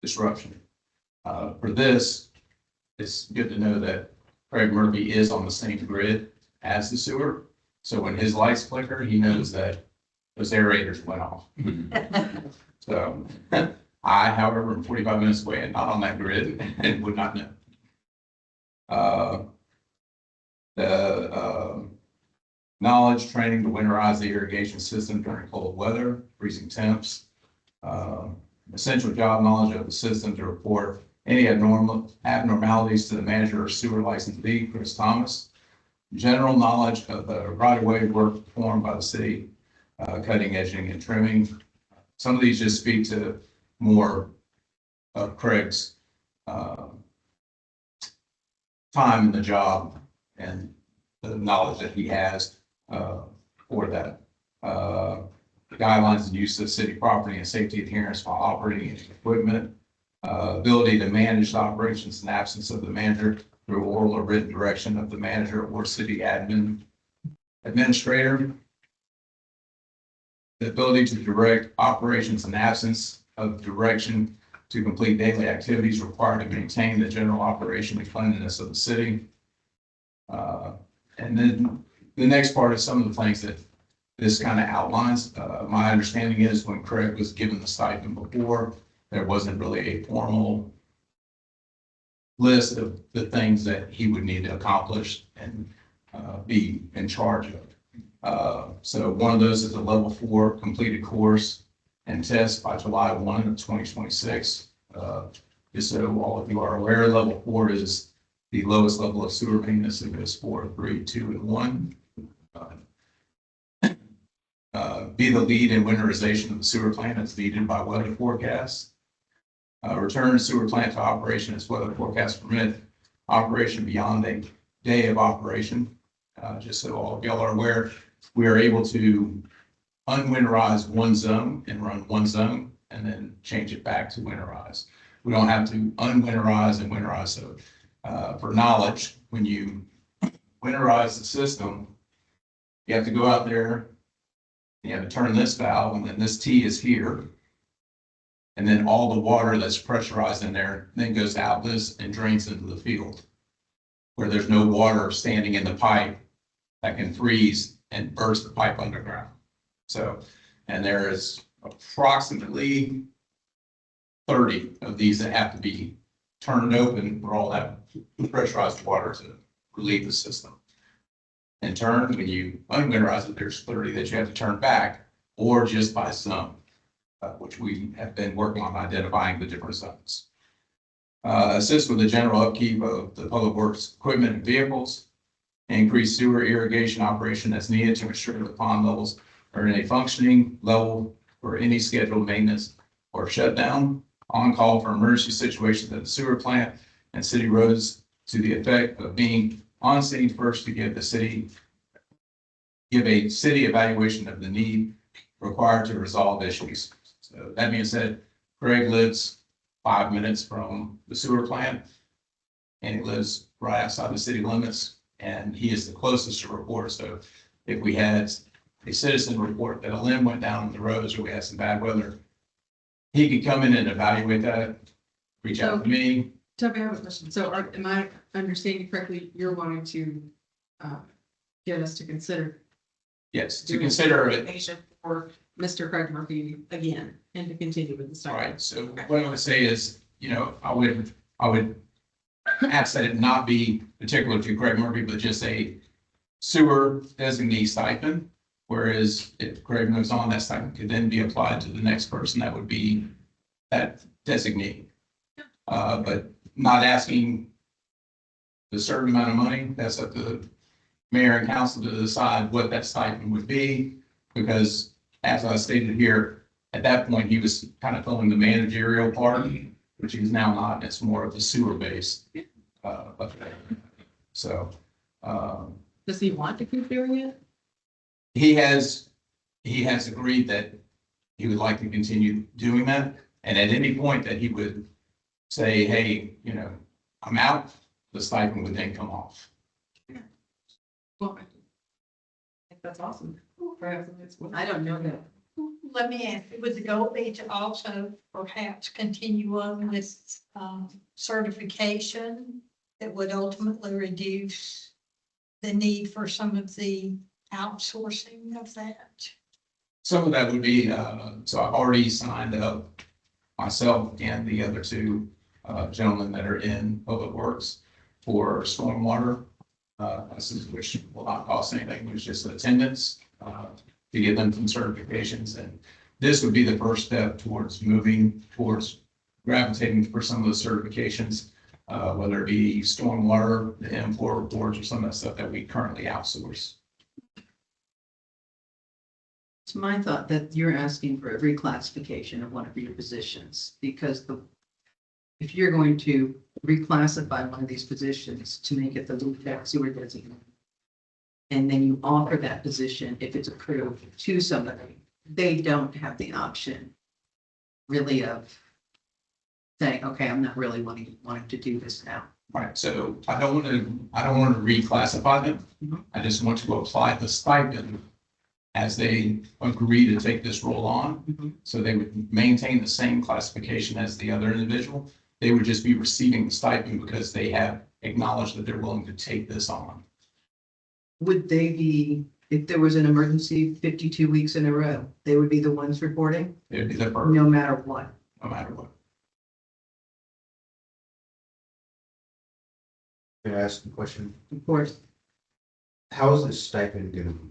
disruption. For this, it's good to know that Craig Murphy is on the same grid as the sewer. So when his lights flicker, he knows that those aerators went off. So I, however, am 45 minutes away and not on that grid and would not know. The knowledge training to winterize the irrigation system during cold weather, freezing temps. Essential job knowledge of the system to report any abnormalities to the manager or sewer licensee, Chris Thomas. General knowledge of the right-of-way work performed by the city, cutting, edging, and trimming. Some of these just speak to more of Craig's time in the job and the knowledge that he has for that. Guidelines and use of city property and safety adherence while operating equipment. Ability to manage the operations in absence of the manager through oral or written direction of the manager or city administrator. The ability to direct operations in absence of direction to complete daily activities required to maintain the general operation and cleanliness of the city. And then the next part is some of the things that this kind of outlines. My understanding is when Craig was given the stipend before, there wasn't really a formal list of the things that he would need to accomplish and be in charge of. So one of those is a level 4 completed course and test by July 1 of 2026. Just so all of you are aware, level 4 is the lowest level of sewer maintenance. It goes 4, 3, 2, and 1. Be the lead in winterization of the sewer plant as needed by weather forecasts. Return sewer plant to operation as weather forecasts permit. Operation beyond a day of operation. Just so all of y'all are aware, we are able to unwinterize one zone and run one zone and then change it back to winterize. We don't have to unwinterize and winterize. So for knowledge, when you winterize the system, you have to go out there, you have to turn this valve, and then this T is here. And then all the water that's pressurized in there then goes out this and drains into the field where there's no water standing in the pipe that can freeze and burst the pipe underground. So, and there is approximately 30 of these that have to be turned open for all that pressurized water to relieve the system. In turn, when you unwinterize it, there's 30 that you have to turn back or just by zone, which we have been working on identifying the different zones. Assist with the general upkeep of the public works equipment and vehicles. Increase sewer irrigation operation as needed to ensure the pond levels are in a functioning level for any scheduled maintenance or shutdown. On call for emergency situations at the sewer plant and city roads to the effect of being on scene first to give a city evaluation of the need required to resolve issues. So that being said, Craig lives 5 minutes from the sewer plant and he lives right outside the city limits and he is the closest to report. So if we had a citizen report that a limb went down the roads or we had some bad weather, he could come in and evaluate that, reach out to me. Toby, I have a question. So am I understanding correctly, you're wanting to get us to consider Yes, to consider it. patient for Mr. Craig Murphy again and to continue with the All stipend? right, so what I would say is, I would ask that it not be particular to Craig Murphy, but just a sewer designee stipend. Whereas if Craig moves on, that stipend could then be applied to the next person that would be that designee. But not asking the certain amount of money, that's up to the mayor and council to decide what that stipend would be. Because as I stated here, at that point, he was kind of filling the managerial part, which he's now not. It's more of the sewer base. So, Does he want to keep doing it? he has agreed that he would like to continue doing that. And at any point that he would say, hey, you know, I'm out, the stipend would then come off. Well, I think that's awesome. Perhaps it's. I don't know that. Let me ask, would the goal be to also perhaps continue on with certification that would ultimately reduce the need for some of the outsourcing of that? Some of that would be, so I've already signed up myself and the other two gentlemen that are in Public Works for stormwater. Which will not cost anything, it's just attendance to get them some certifications. And this would be the first step towards moving towards gravitating for some of the certifications, whether it be stormwater, the M4 reports, or some of that stuff that we currently outsource. It's my thought that you're asking for a reclassification of one of your positions, because if you're going to reclassify one of these positions to make it the lead tech sewer designate, and then you offer that position, if it's approved, to somebody, they don't have the option really of saying, okay, I'm not really wanting to do this now. Right, so I don't want to reclassify them. I just want to apply the stipend as they agree to take this role on. So they would maintain the same classification as the other individual. They would just be receiving the stipend because they have acknowledged that they're willing to take this on. Would they be, if there was an emergency 52 weeks in a row, they would be the ones reporting, It'd be the first, no matter what? no matter what. Can I ask a question? Of course, How is this stipend going to be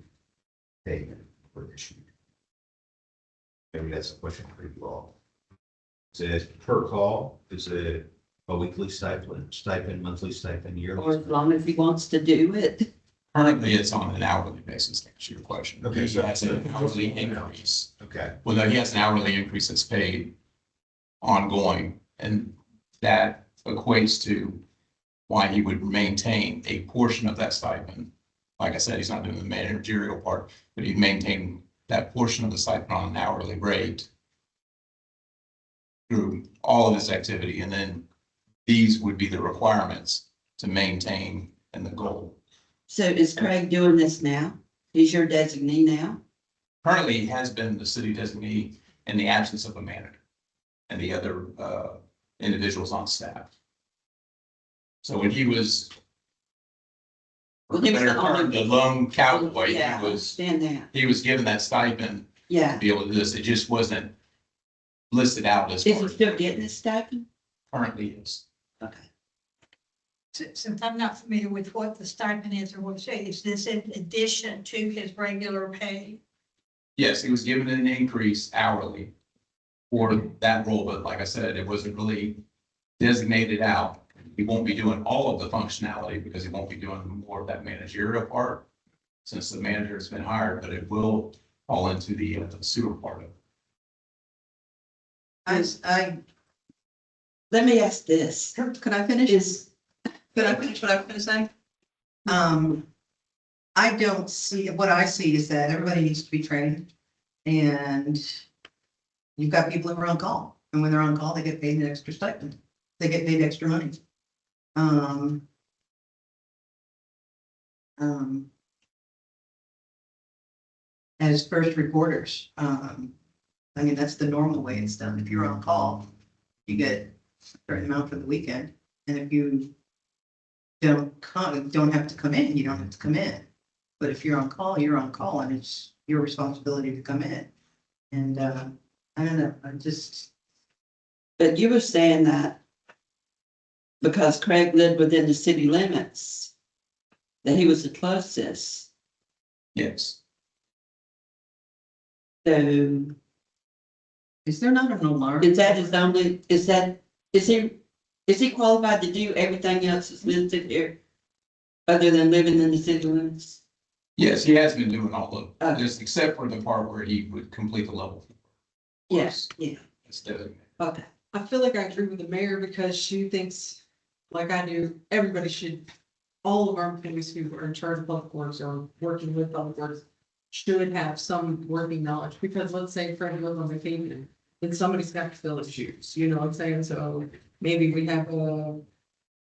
paid for this year? Maybe that's a question for you all. Is it per call? Is it a weekly stipend, monthly stipend, Or yearly? as long as he wants to do it. Currently, it's on an hourly basis, to answer your question. Okay, He so- has an hourly increase. Okay, Well, no, he has an hourly increase that's paid ongoing, and that equates to why he would maintain a portion of that stipend. Like I said, he's not doing the managerial part, but he'd maintain that portion of the stipend on an hourly rate through all of his activity, and then these would be the requirements to maintain and the goal. So is Craig doing this now? He's your designee now? Currently, he has been the city designee in the absence of a manager and the other individuals on staff. So when he was Well, he was the only- the lone cowboy, Yeah, I he understand that. was given that stipend to Yeah. be able to do this. It just wasn't listed out as Is far he as still getting his stipend? currently is. Okay. Since I'm not familiar with what the stipend is or what it is this in addition to his regular pay? Yes, he was given an increase hourly for that role, but like I said, it wasn't really designated out. He won't be doing all of the functionality because he won't be doing more of that managerial part since the manager has been hired, but it will fall into the sewer part of it. Let me ask this. could I finish? Could I finish what I was going to say? I don't see, what I see is that everybody needs to be trained, and you've got people who are on call, and when they're on call, they get paid an extra stipend. They get paid extra money. As first reporters, I mean, that's the normal way it's done. If you're on call, you get a certain amount for the weekend, and if you don't have to come in, you don't have to come in. But if you're on call, you're on call, and it's your responsibility to come in. And I don't know, I just, But you were saying that because Craig lived within the city limits, that he was the closest. Yes. So Is there not an alert? is that his only, is he qualified to do everything else that's listed here? Other than living in the city limits? Yes, he has been doing all of Okay. this, except for the part where he would complete the level 4. Yes, yeah, It's designated. okay. I feel like I agree with the mayor because she thinks, like I do, everybody should, all of our employees who are in charge of public works or working with public works should have some working knowledge, because let's say Fred goes on vacation, then somebody's got to fill his shoes, you know what I'm saying? So maybe we have a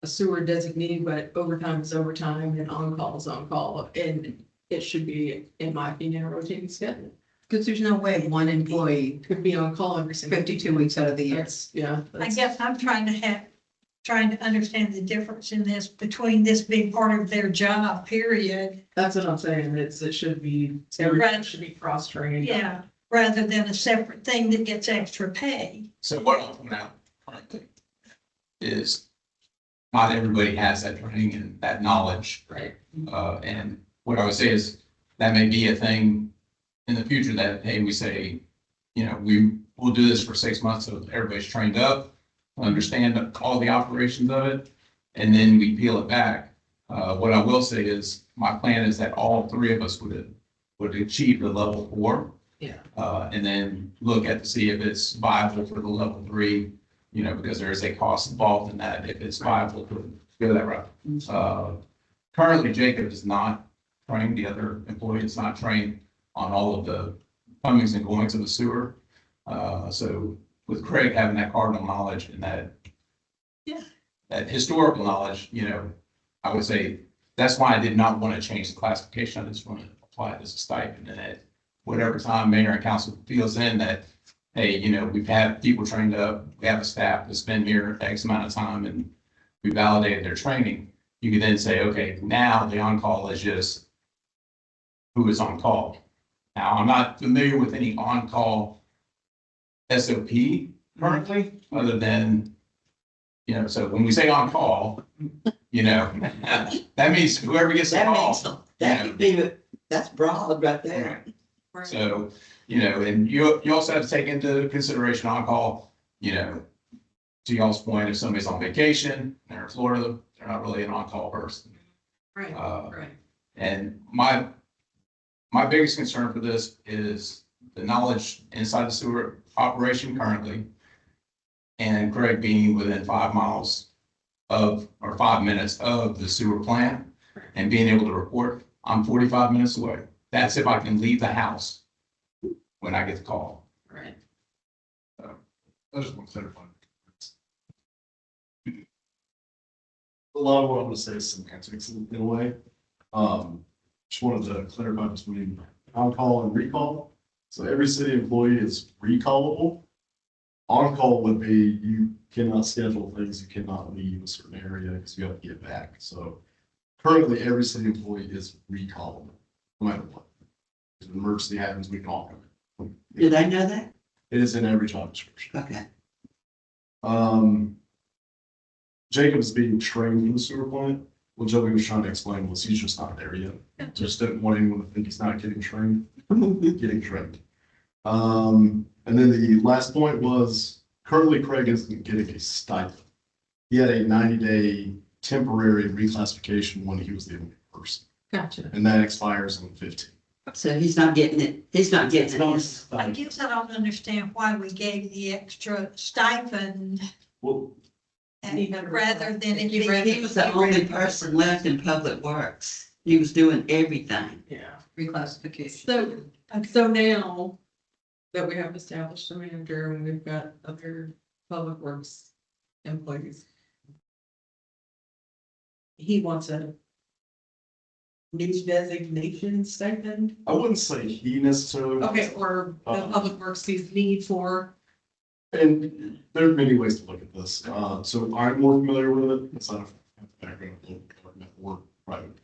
sewer designee, but overtime is overtime and on-call is on-call, and it should be, in my opinion, a rotating schedule. Because there's no way one employee, Could be on call every single. 52 weeks out of the year. That's, yeah. I that's- guess I'm trying to understand the difference in this, between this being part of their job, period. That's what I'm saying, it should be, everyone should be cross-trained. Yeah, rather than a separate thing that gets extra pay. So what I'll point out currently is not everybody has that training and that knowledge. Right. And what I would say is that may be a thing in the future that, hey, we say, you know, we'll do this for 6 months so everybody's trained up, understand all the operations of it, and then we peel it back. What I will say is my plan is that all 3 of us would achieve the level 4. Yeah. And then look at to see if it's viable for the level 3, you know, because there is a cost involved in that, if it's viable to go that route. Currently, Jacob is not trained, the other employee is not trained on all of the comings and goings of the sewer. So with Craig having that cardinal knowledge and that, Yeah. that historical knowledge, you know, I would say that's why I did not want to change the classification. I just want to apply it as a stipend, and at whatever time mayor and council feels in that, hey, you know, we've had people trained up, we have a staff that's been here X amount of time and we validated their training. You could then say, okay, now the on-call is just who is on call. Now, I'm not familiar with any on-call SOP currently, other than, you know, so when we say on-call, you know, that means whoever gets the That call. makes, that could be, that's broad right there. So, you know, and you also have to take into consideration on-call, you know, to y'all's point, if somebody's on vacation, they're in Florida, they're not really an on-call person. Right, Uh, right. And my biggest concern for this is the knowledge inside the sewer operation currently. And Greg being within 5 miles of, or 5 minutes of the sewer plant and being able to report, I'm 45 minutes away. That's if I can leave the house when I get the call. Right. I just want to clarify. A lot of what I'm going to say is semantics in a way. Just wanted to clarify between on-call and recall. So every city employee is recallable. On-call would be you cannot schedule things, you cannot leave a certain area because you have to get back. So currently, every city employee is recallable, no matter what. If an emergency happens, we can all come in. Did I know that? It is in every job description. Okay. Jacob is being trained in the sewer plant. What Joey was trying to explain was he's just not there yet. Just didn't want anyone to think he's not getting trained. Getting trained. And then the last point was currently Craig isn't getting a stipend. He had a 90-day temporary reclassification when he was the only person, Gotcha. and that expires on 15. So he's not getting it, he's not getting it. I guess I don't understand why we gave the extra stipend Well, rather than it He being. was the only person left in Public Works. He was doing everything. Yeah. Reclassification. So now that we have established a manager and we've got other public works employees, he wants a new designation stipend, I wouldn't say he necessarily. okay, or the public works sees need for. And there are many ways to look at this. So I'm more familiar with it, because I have a background in government or private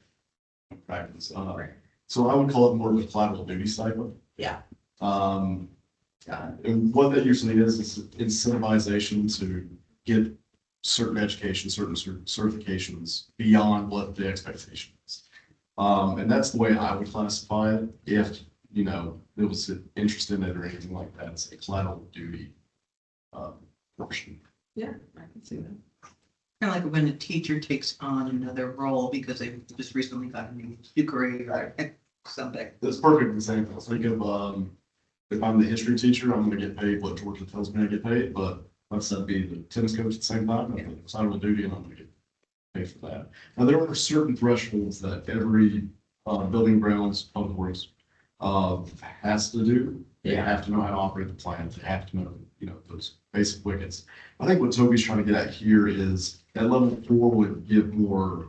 practice. So I would call it more of a collateral duty stipend. Yeah. And what that usually is incentivization to get certain education, certain certifications beyond what the expectation is. And that's the way I would classify it. If you know, that was interested in it or anything like that. It's a collateral duty portion. Yeah, I can see that. Kind of like when a teacher takes on another role because they just recently got a new degree or something. That's a perfect example. Think of, if I'm the history teacher, I'm gonna get paid what Georgia tells me I get paid, but let's say be the tennis coach at the same time, I'm collateral duty and I'm gonna get paid for that. Now, there are certain thresholds that every, building grounds, public works, has to do. They have to know how to operate the plant. They have to know, you know, those basic wickets. I think what Toby's trying to get at here is that level 4 would give more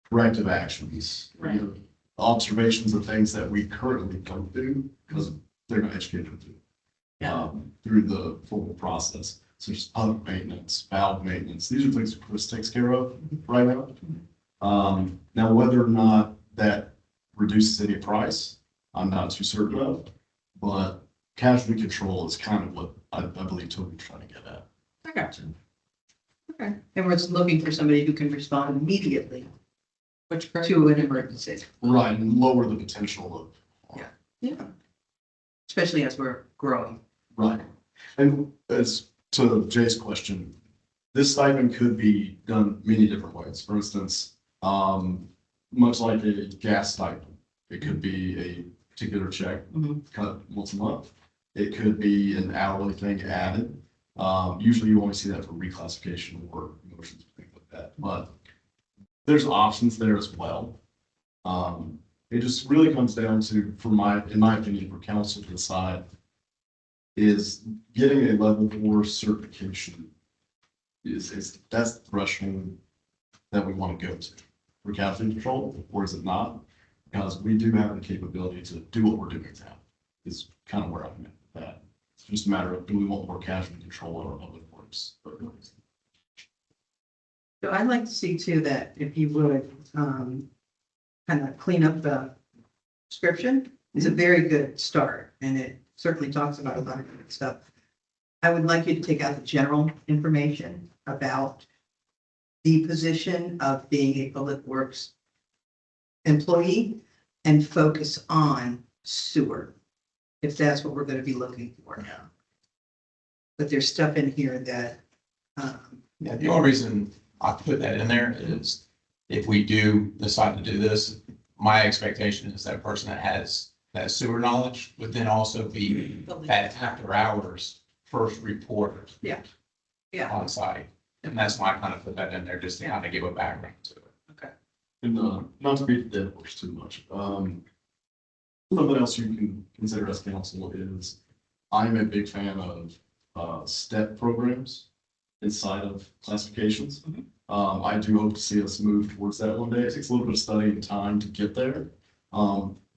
corrective actions. You know, observations of things that we currently don't do because they're not educated to do. Through the formal process, such as pump maintenance, valve maintenance. These are things that Chris takes care of right now. Now, whether or not that reduces any price, I'm not too certain of, but casualty control is kind of what I believe Toby's trying to get at. I got you. Okay. And we're just looking for somebody who can respond immediately Which to an emergency, Right, and lower the potential of. Yeah. especially as we're growing. Right. And as to Jay's question, this stipend could be done many different ways. For instance, much like a gas stipend, it could be a particular check cut once a month. It could be an hourly thing added. Usually you only see that for reclassification or promotions, things like that, but there's options there as well. It just really comes down to, in my opinion, for council to decide is getting a level 4 certification that's the threshold that we want to go to for casualty control, or is it not? Because we do have the capability to do what we're doing now, is kind of where I'm at with that. It's just a matter of, do we want more casualty control or public works? So I'd like to see too that if you would, kind of clean up the description, it's a very good start and it certainly talks about a lot of good stuff. I would like you to take out the general information about the position of being a public works employee and focus on sewer, if that's what we're going to be looking for now. But there's stuff in here that, Yeah, the only reason I put that in there is if we do decide to do this, my expectation is that person that has that sewer knowledge would then also be that after hours first reporter. Yeah. On site. And that's why I kind of put that in there, just to kind of give a background to it. okay. And not to beat the dead horse too much. Something else you can consider as council is I'm a big fan of step programs inside of classifications. I do hope to see us move towards that one day. It takes a little bit of study and time to get there.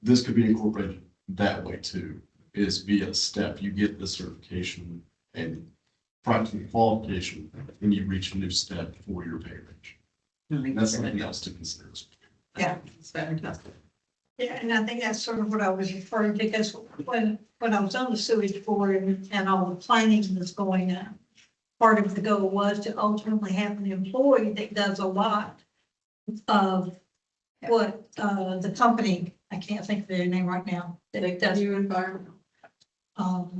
This could be incorporated that way too, is via a step. You get the certification and practical qualification, and you reach a new step for your pay range. That's something else to consider. Yeah. It's fantastic. Yeah, and I think that's sort of what I was referring to, because when I was on the sewage board and all the planning was going on, part of the goal was to ultimately have an employee that does a lot of what, the company, I can't think of their name right now, that does, New environmental.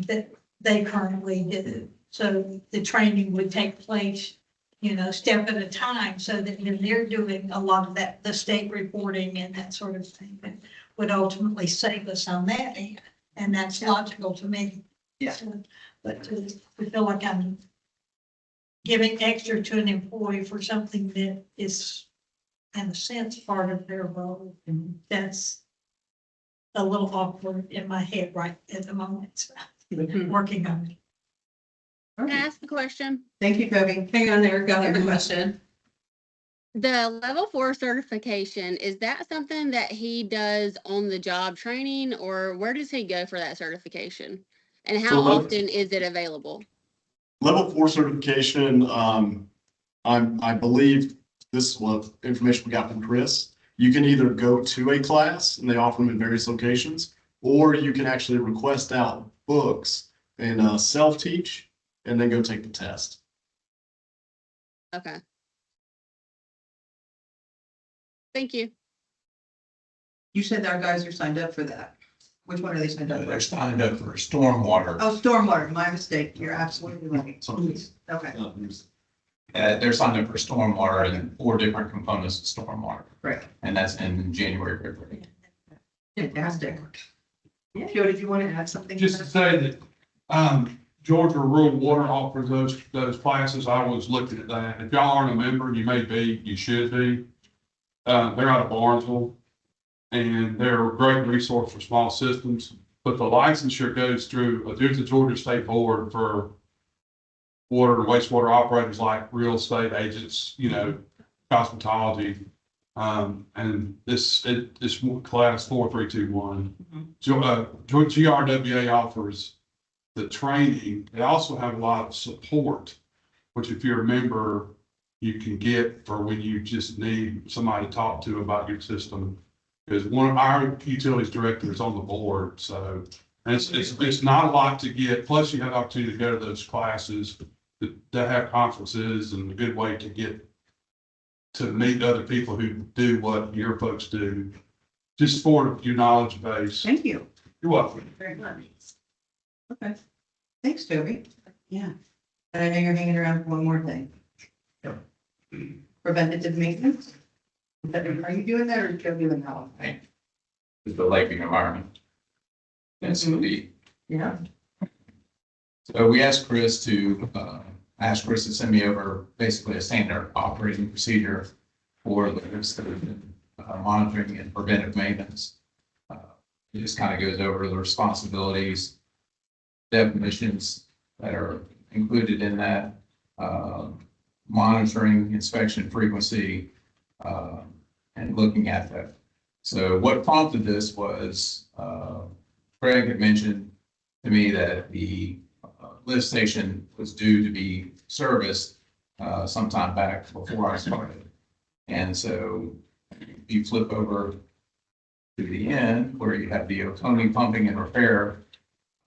that they currently do. So the training would take place, you know, step at a time, so that when they're doing a lot of that, the state reporting and that sort of thing, that would ultimately save us on that end. And that's logical to me. Yeah. So, but to feel like I'm giving extra to an employee for something that is, in a sense, part of their role, that's a little awkward in my head right at the moment. Working on it. Can I ask a question? Thank you, Toby. Hang on there, got a question. The level 4 certification, is that something that he does on the job training, or where does he go for that certification? And how So often is it available? Level 4 certification, I believe this is what information we got from Chris. You can either go to a class and they offer them in various locations, or you can actually request out books and self-teach and then go take the test. Okay. Thank you. You said our guys are signed up for that. Which one are they signed up They're for? signed up for stormwater. Oh, stormwater, my mistake. You're absolutely right. Okay, They're signed up for stormwater and 4 different components of stormwater. right. And that's in January, February. Fantastic. Joe, did you want to add something? Just to say that, Georgia Rural Water offers those classes. I was looking at that. If y'all aren't a member, you may be, you should be. They're out of Barnesville. And they're a great resource for small systems, but the licensure goes through, there's a Georgia State Board for water and wastewater operators like real estate agents, cosmetology. And this class 4321. GRWA offers the training. They also have a lot of support, which if you're a member, you can get for when you just need somebody to talk to about your system. Because one of our utilities directors on the board, so and it's not a lot to get. Plus, you have the opportunity to go to those classes that have conferences and a good way to get to meet other people who do what your folks do. Just for your knowledge base. Thank you. You're welcome. Very much. Okay. Thanks, Toby. Yeah. And I know you're hanging around for one more thing. Preventative maintenance. Are you doing that or is Joe doing that one? Is the Lakeview environment. That's the, Yeah. so we asked Chris to send me over basically a standard operating procedure for the monitoring and preventive maintenance. It just kind of goes over the responsibilities, definitions that are included in that, monitoring, inspection frequency, and looking at that. So what prompted this was Craig had mentioned to me that the lift station was due to be serviced sometime back before I started. And so if you flip over to the end where you have the Oconee pumping and repair,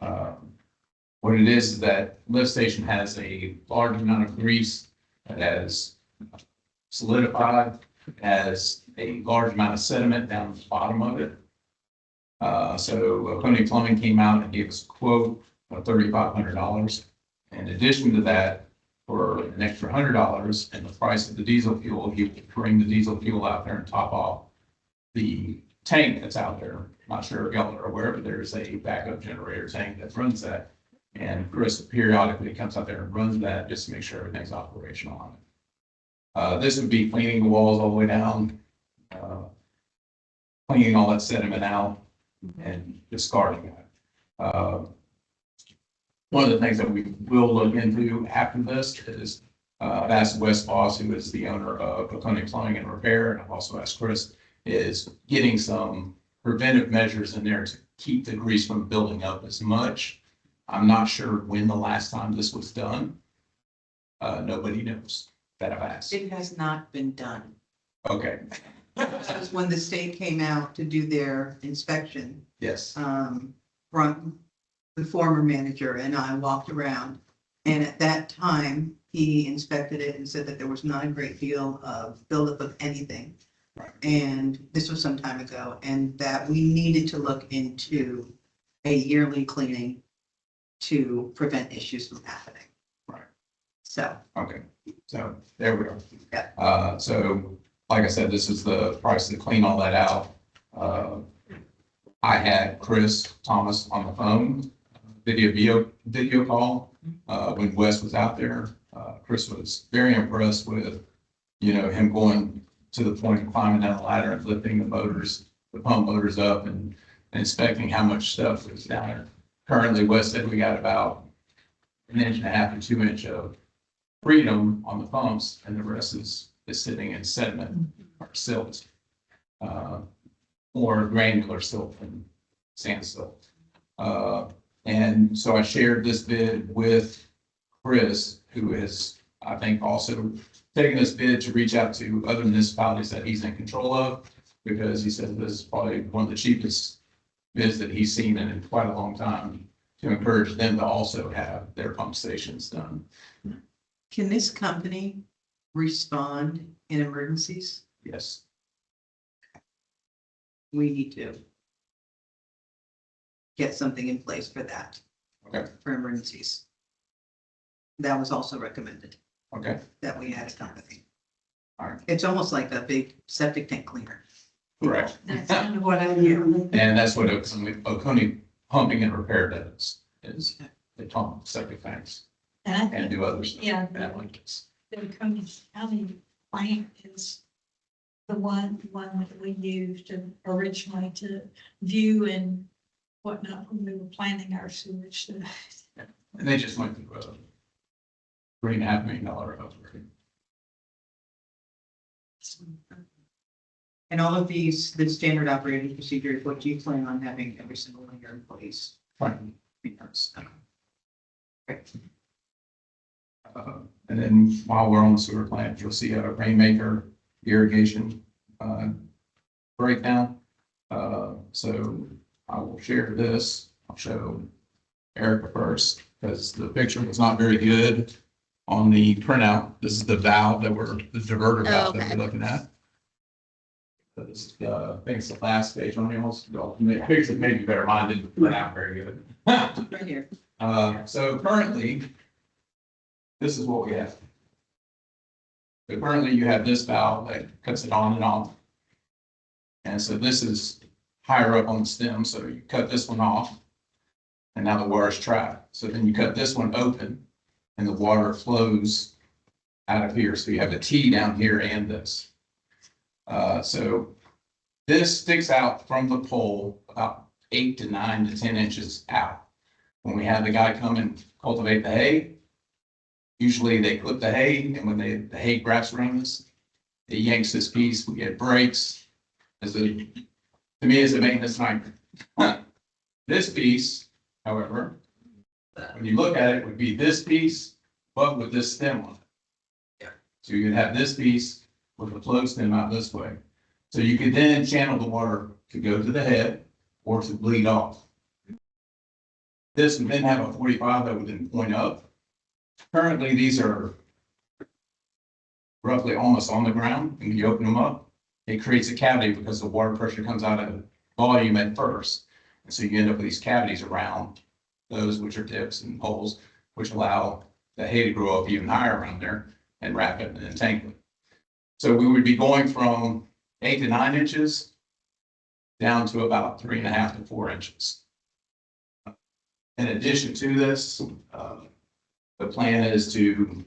what it is that lift station has a large amount of grease that has solidified, has a large amount of sediment down the bottom of it. So Oconee Plumbing came out and gave us a quote of $3,500. In addition to that, for an extra $100 and the price of the diesel fuel, you bring the diesel fuel out there and top off the tank that's out there. I'm not sure if y'all are aware, but there's a backup generator tank that runs that. And Chris periodically comes out there and runs that just to make sure everything's operational on it. This would be cleaning the walls all the way down, cleaning all that sediment out and discarding that. One of the things that we will look into after this is I've asked Wes Voss, who is the owner of Oconee Plumbing and Repair, and I've also asked Chris, is getting some preventive measures in there to keep the grease from building up as much. I'm not sure when the last time this was done. Nobody knows that I've asked. It has not been done. Okay, That was when the state came out to do their inspection. yes, From the former manager and I walked around. And at that time, he inspected it and said that there was not a great deal of buildup of anything. Right. And this was some time ago, and that we needed to look into a yearly cleaning to prevent issues from happening. Right. So, okay, so there we are. Yeah. So like I said, this is the price to clean all that out. I had Chris Thomas on the phone, video call, when Wes was out there. Chris was very impressed with, him going to the point of climbing down the ladder and lifting the pump motors up and inspecting how much stuff was down there. Currently, Wes said we got about 1.5 to 2 inches of freedom on the pumps, and the rest is sitting in sediment or silt, or granular silt and sand silt. And so I shared this bid with Chris, who is, I think, also taking this bid to reach out to other municipalities that he's in control of, because he said this is probably one of the cheapest bids that he's seen in quite a long time, to encourage them to also have their pump stations done. can this company respond in emergencies? Yes. We need to. get something in place for that. Okay. For emergencies. That was also recommended, Okay, that we had a company. all right, It's almost like a big septic tank cleaner. correct. That's kind of what I do. And that's what Oconee Pumping and Repair does, is they pump septic tanks And I and think, do other stuff. yeah, Like this. the county plant is the one that we used originally to view and whatnot when we were planning our sewage stuff. And they just went through $3.5 million upgrade. And all of these, the standard operating procedures, what do you plan on having every single one of your employees? Right. Because, Great. And then while we're on the sewer plant, you'll see a Rainmaker irrigation breakdown. So I will share this. I'll show Erica first, because the picture was not very good on the printout. This is the valve that the diverter valve that okay. we're looking at. This is, I think it's the last page on yours. The picture may be better. Mine didn't print out very good. Right here. So currently, this is what we have. So currently you have this valve that cuts it on and off. And so this is higher up on the stem, so you cut this one off. And now the water is trapped. So then you cut this one open and the water flows out of here. So you have a T down here and this. So this sticks out from the pole about 8 to 9 to 10 inches out. When we have the guy come and cultivate the hay, usually they clip the hay, and when the hay wraps around this, it yanks this piece, we get breaks. To me, it's a maintenance nightmare. This piece, however, when you look at it, would be this piece, but with this stem on it. Yeah. So you'd have this piece with the flow stem out this way. So you could then channel the water to go to the head or to bleed off. This would then have a 45 that would then point up. Currently, these are roughly almost on the ground, and when you open them up, it creates a cavity because the water pressure comes out of volume at first. And so you end up with these cavities around those, which are dips and holes, which allow the hay to grow up even higher around there and wrap it and entangle it. So we would be going from 8 to 9 inches down to about 3.5 to 4 inches. In addition to this, the plan is to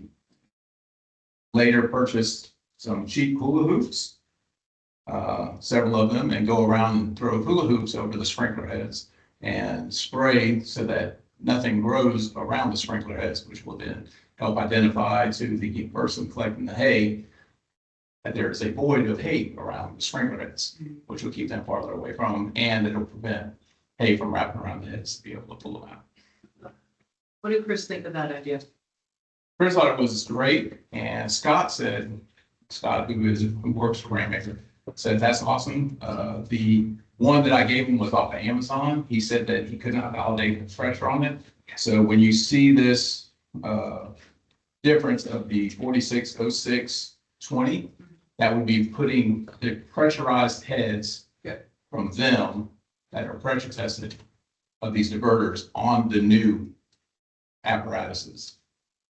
later purchase some cheap hula hoops, several of them, and go around and throw hula hoops over the sprinkler heads and spray so that nothing grows around the sprinkler heads, which will then help identify to the person collecting the hay that there is a void of hay around the sprinkler heads, which will keep them farther away from them, and it'll prevent hay from wrapping around the heads to be able to pull them out. What did Chris think of that idea? Chris thought it was great, and Scott, who works for Rainmaker, said that's awesome. The one that I gave him was off of Amazon. He said that he could not validate the pressure on it. So when you see this difference of the 460620, that would be putting the pressurized heads from them that are pressure tested of these diverters on the new apparatuses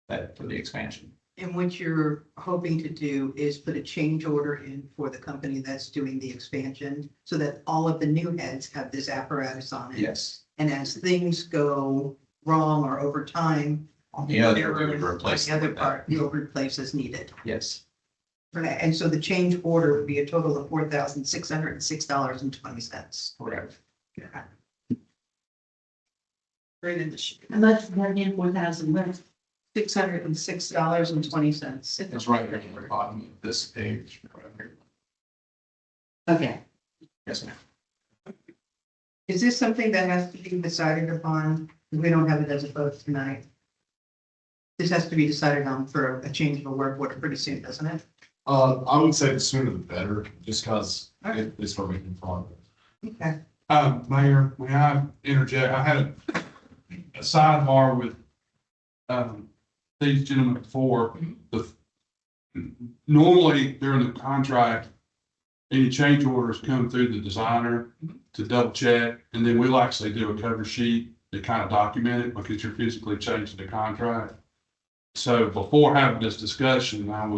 that for the expansion. And what you're hoping to do is put a change order in for the company that's doing the expansion so that all of the new heads have this apparatus on it. Yes. And as things go wrong or over time. On the other, we would whatever, replace the other that. part, you'll replace as needed. Yes. Right, and so the change order would be a total of $4,606.20. Correct. Right in the sheet. How much is that again, 4,000 what? $606.20. It's right here at the bottom of this page. Right here. Okay. Yes, ma'am. Is this something that has to be decided upon? We don't have it as a vote tonight. This has to be decided on for a change of a work order pretty soon, doesn't it? I would say the sooner the better, just because they start making progress. Okay. Mayor, may I interject? I had a sidebar with these gentlemen before. Normally during the contract, any change orders come through the designer to double check, and then we'll actually do a cover sheet to kind of document it because you're physically changing the contract. So before having this discussion, I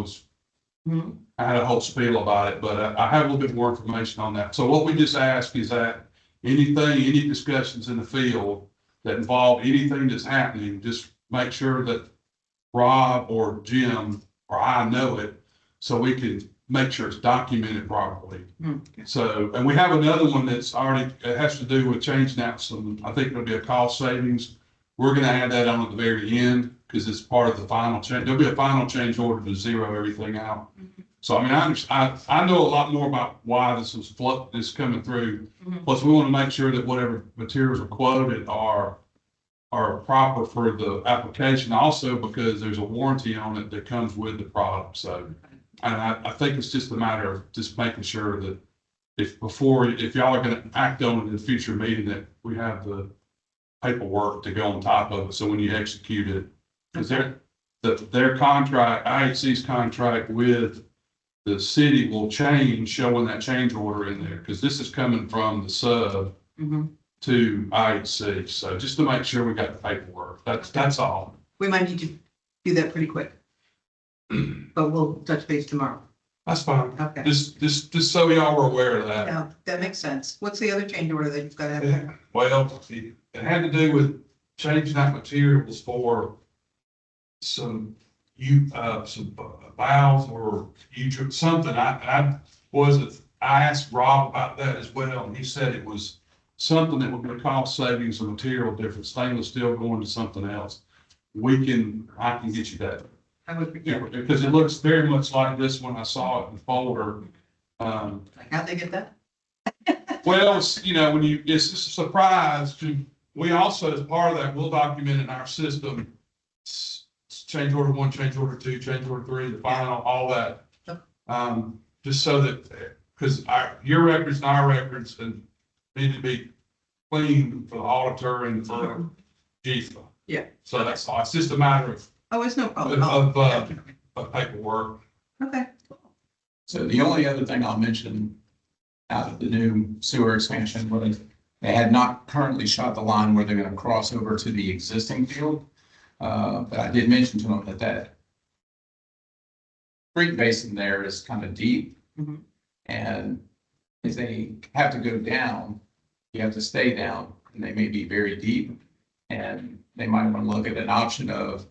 had a whole spiel about it, but I have a little bit more information on that. So what we just ask is that any discussions in the field that involve anything that's happening, just make sure that Rob or Jim or I know it, so we can make sure it's documented properly. So, and we have another one that's already, it has to do with changing out some, I think there'll be a cost savings. We're gonna add that on at the very end, because it's part of the final change. There'll be a final change order to zero everything out. So, I mean, I know a lot more about why this is coming through. Plus, we want to make sure that whatever materials are quoted are proper for the application, also because there's a warranty on it that comes with the product. So, and I think it's just a matter of just making sure that if y'all are going to act on it in a future meeting, that we have the paperwork to go on top of it. So when you execute it, because their contract, IHC's contract with the city will change, showing that change order in there, because this is coming from the sub to IHC. So just to make sure we got the paperwork, that's all. We might need to do that pretty quick. But we'll touch base tomorrow. That's fine. Okay. Just so y'all are aware of that. Yeah, that makes sense. What's the other change order that you've got to have there? Well, it had to do with changing out materials for some valves or something. I asked Rob about that as well, and he said it was something that would be cost savings or material difference, stainless steel going to something else. I can get you that. I would forget. Because it looks very much like this when I saw it in the folder. How'd they get that? Well, it's just a surprise. We also, as part of that, we'll document in our system, change order 1, change order 2, change order 3, the final, all that. Just so that, because your records and our records need to be clean for the auditor and for GFA. Yeah. So that's all. It's just a matter of Oh, it's no problem. of paperwork. Okay. So the only other thing I'll mention out of the new sewer expansion was they had not currently shot the line where they're going to cross over to the existing field. But I did mention to them that creek basin there is kind of deep. And if they have to go down, you have to stay down, and they may be very deep. And they might want to look at an option of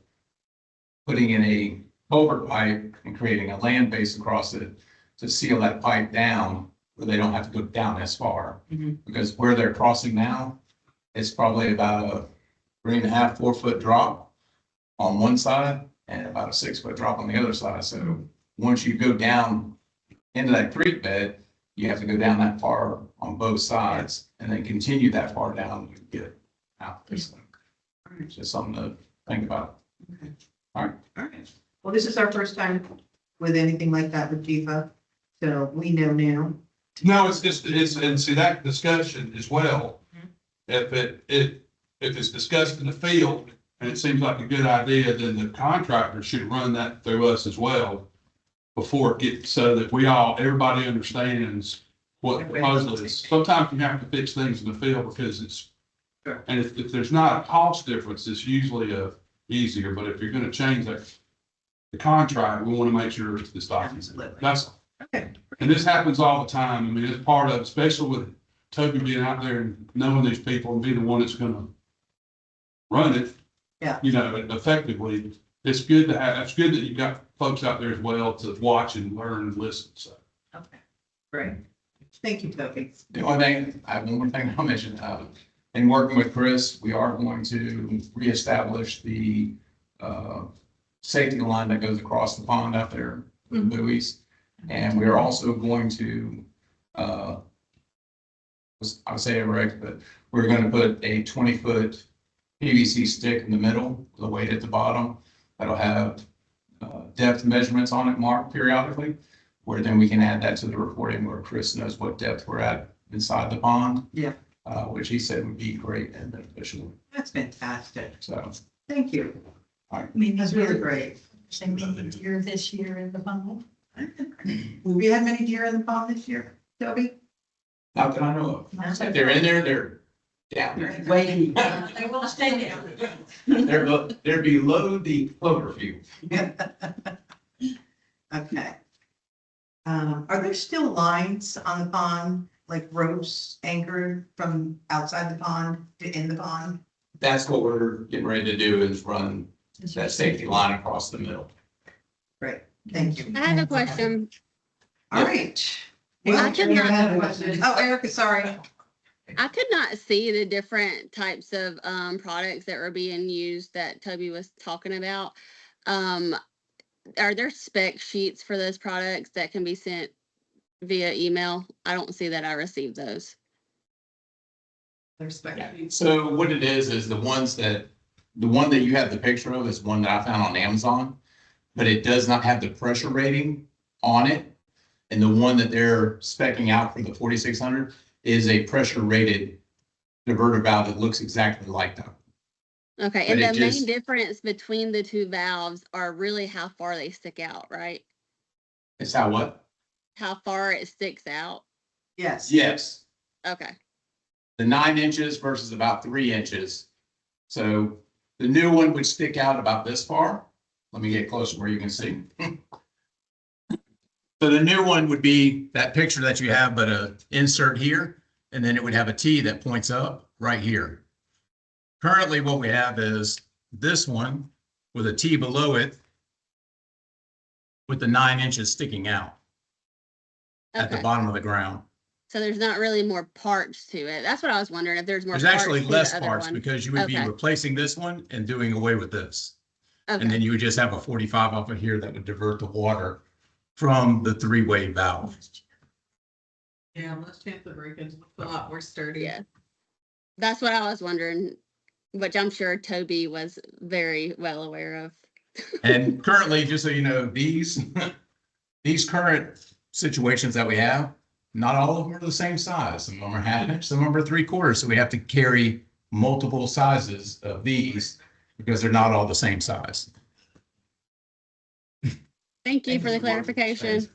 putting in a culvert pipe and creating a land base across it to seal that pipe down where they don't have to go down as far. Because where they're crossing now, it's probably about a 3.5, 4 foot drop on one side and about a 6 foot drop on the other side. So once you go down into that creek bed, you have to go down that far on both sides and then continue that far down to get out. It's just something to think about. Okay. All right. All right. Well, this is our first time with anything like that with GFA, so we know now. No, it's and see that discussion as well. If it's discussed in the field and it seems like a good idea, then the contractor should run that through us as well before it gets, so that everybody understands what the proposal is. Sometimes you have to fix things in the field because it's, and if there's not a cost difference, it's usually easier, but if you're gonna change the contract, we wanna make sure it's documented. That's all. Okay. And this happens all the time. I mean, it's part of, especially with Toby being out there and knowing these people and being the one that's gonna run it. Yeah. Effectively, it's good that you've got folks out there as well to watch and learn and listen, so. Okay, great. Thank you, Toby. The only thing, I have one more thing I'll mention. In working with Chris, we are going to reestablish the safety line that goes across the pond out there with the buoys. And we are also going to, I would say erect, but we're going to put a 20-foot PVC stick in the middle, the weight at the bottom. That'll have depth measurements on it marked periodically, where then we can add that to the reporting where Chris knows what depth we're at inside the pond. Yeah. Which he said would be great and beneficial. That's fantastic. So, Thank you. all right. I mean, That's really great. You're this year in the fall. Have you had many deer in the pond this year, Toby? Not that I know of. If they're in there, they're down. Waiting. They will stay down. They're below the clover field. Okay. Are there still lines on the pond, like ropes anchored from outside the pond to in the pond? That's what we're getting ready to do is run that safety line across the middle. Great, thank you. I have a question. All right. I could not, Oh, Erica, sorry. I could not see the different types of products that were being used that Toby was talking about. Are there spec sheets for those products that can be sent via email? I don't see that I received those. Their spec sheets. So what it is the one that you have the picture of is one that I found on Amazon, but it does not have the pressure rating on it. And the one that they're speccing out for the 4600 is a pressure rated diverter valve that looks exactly like that. Okay, But and it the main just- difference between the two valves are really how far they stick out, right? It's how what? How far it sticks out. Yes. Yes, Okay. the 9 inches versus about 3 inches. So the new one would stick out about this far. Let me get closer where you can see. So the new one would be that picture that you have, but a insert here, and then it would have a T that points up right here. Currently, what we have is this one with a T below it with the 9 inches sticking out at the Okay. bottom of the ground. So there's not really more parts to it. That's what I was wondering, if there's more. There's parts actually to the less other parts one. because you would be Okay. replacing this one and doing away with this. And Okay, then you would just have a 45 off of here that would divert the water from the 3-way valve. Yeah, less chance of breakage, looks a lot more sturdy. yeah. That's what I was wondering, which I'm sure Toby was very well aware of. And currently, just so you know, these current situations that we have, not all of them are the same size. Some of them are 1/2 inch, some of them are 3/4. So we have to carry multiple sizes of these because they're not all the same size. Thank you for the clarification.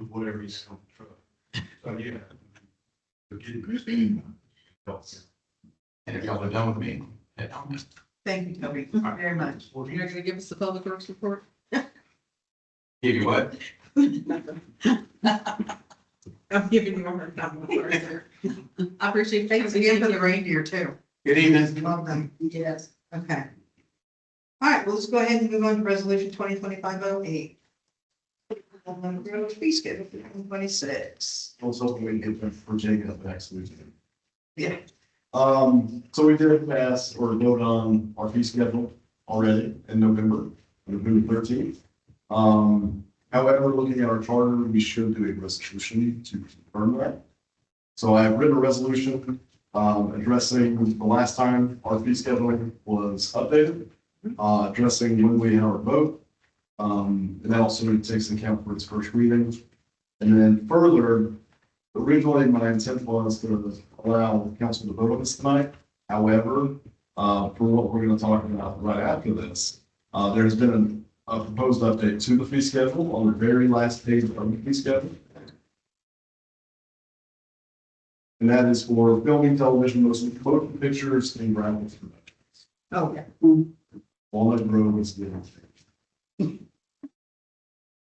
Whatever he's. So, yeah. And if y'all are done with me, head on. Thank you, Toby, very much. You're gonna give us the public works report? Give you what? I'm giving you a hard time. I appreciate. Thanks again for the reindeer too. Good evening. Love them. Yes. Okay. All right, well, let's go ahead and move on to resolution 2025-08. Road fee schedule for 2026. I was hoping we'd get them for Jacob next week. Yeah. So we did pass or vote on our fee schedule already in November 13th. However, looking at our charter, we should do a resolution to confirm that. So I have written a resolution, addressing the last time our fee schedule was updated, addressing when we had our vote. And that also takes into account for its first reading. And then further, originally my intent was to allow the council to vote on this tonight. However, for what we're going to talk about right after this, there has been a proposed update to the fee schedule on the very last page of the fee schedule. And that is for filming, television, motion pictures, and graphics productions. Oh, yeah. Walnut Grove is the.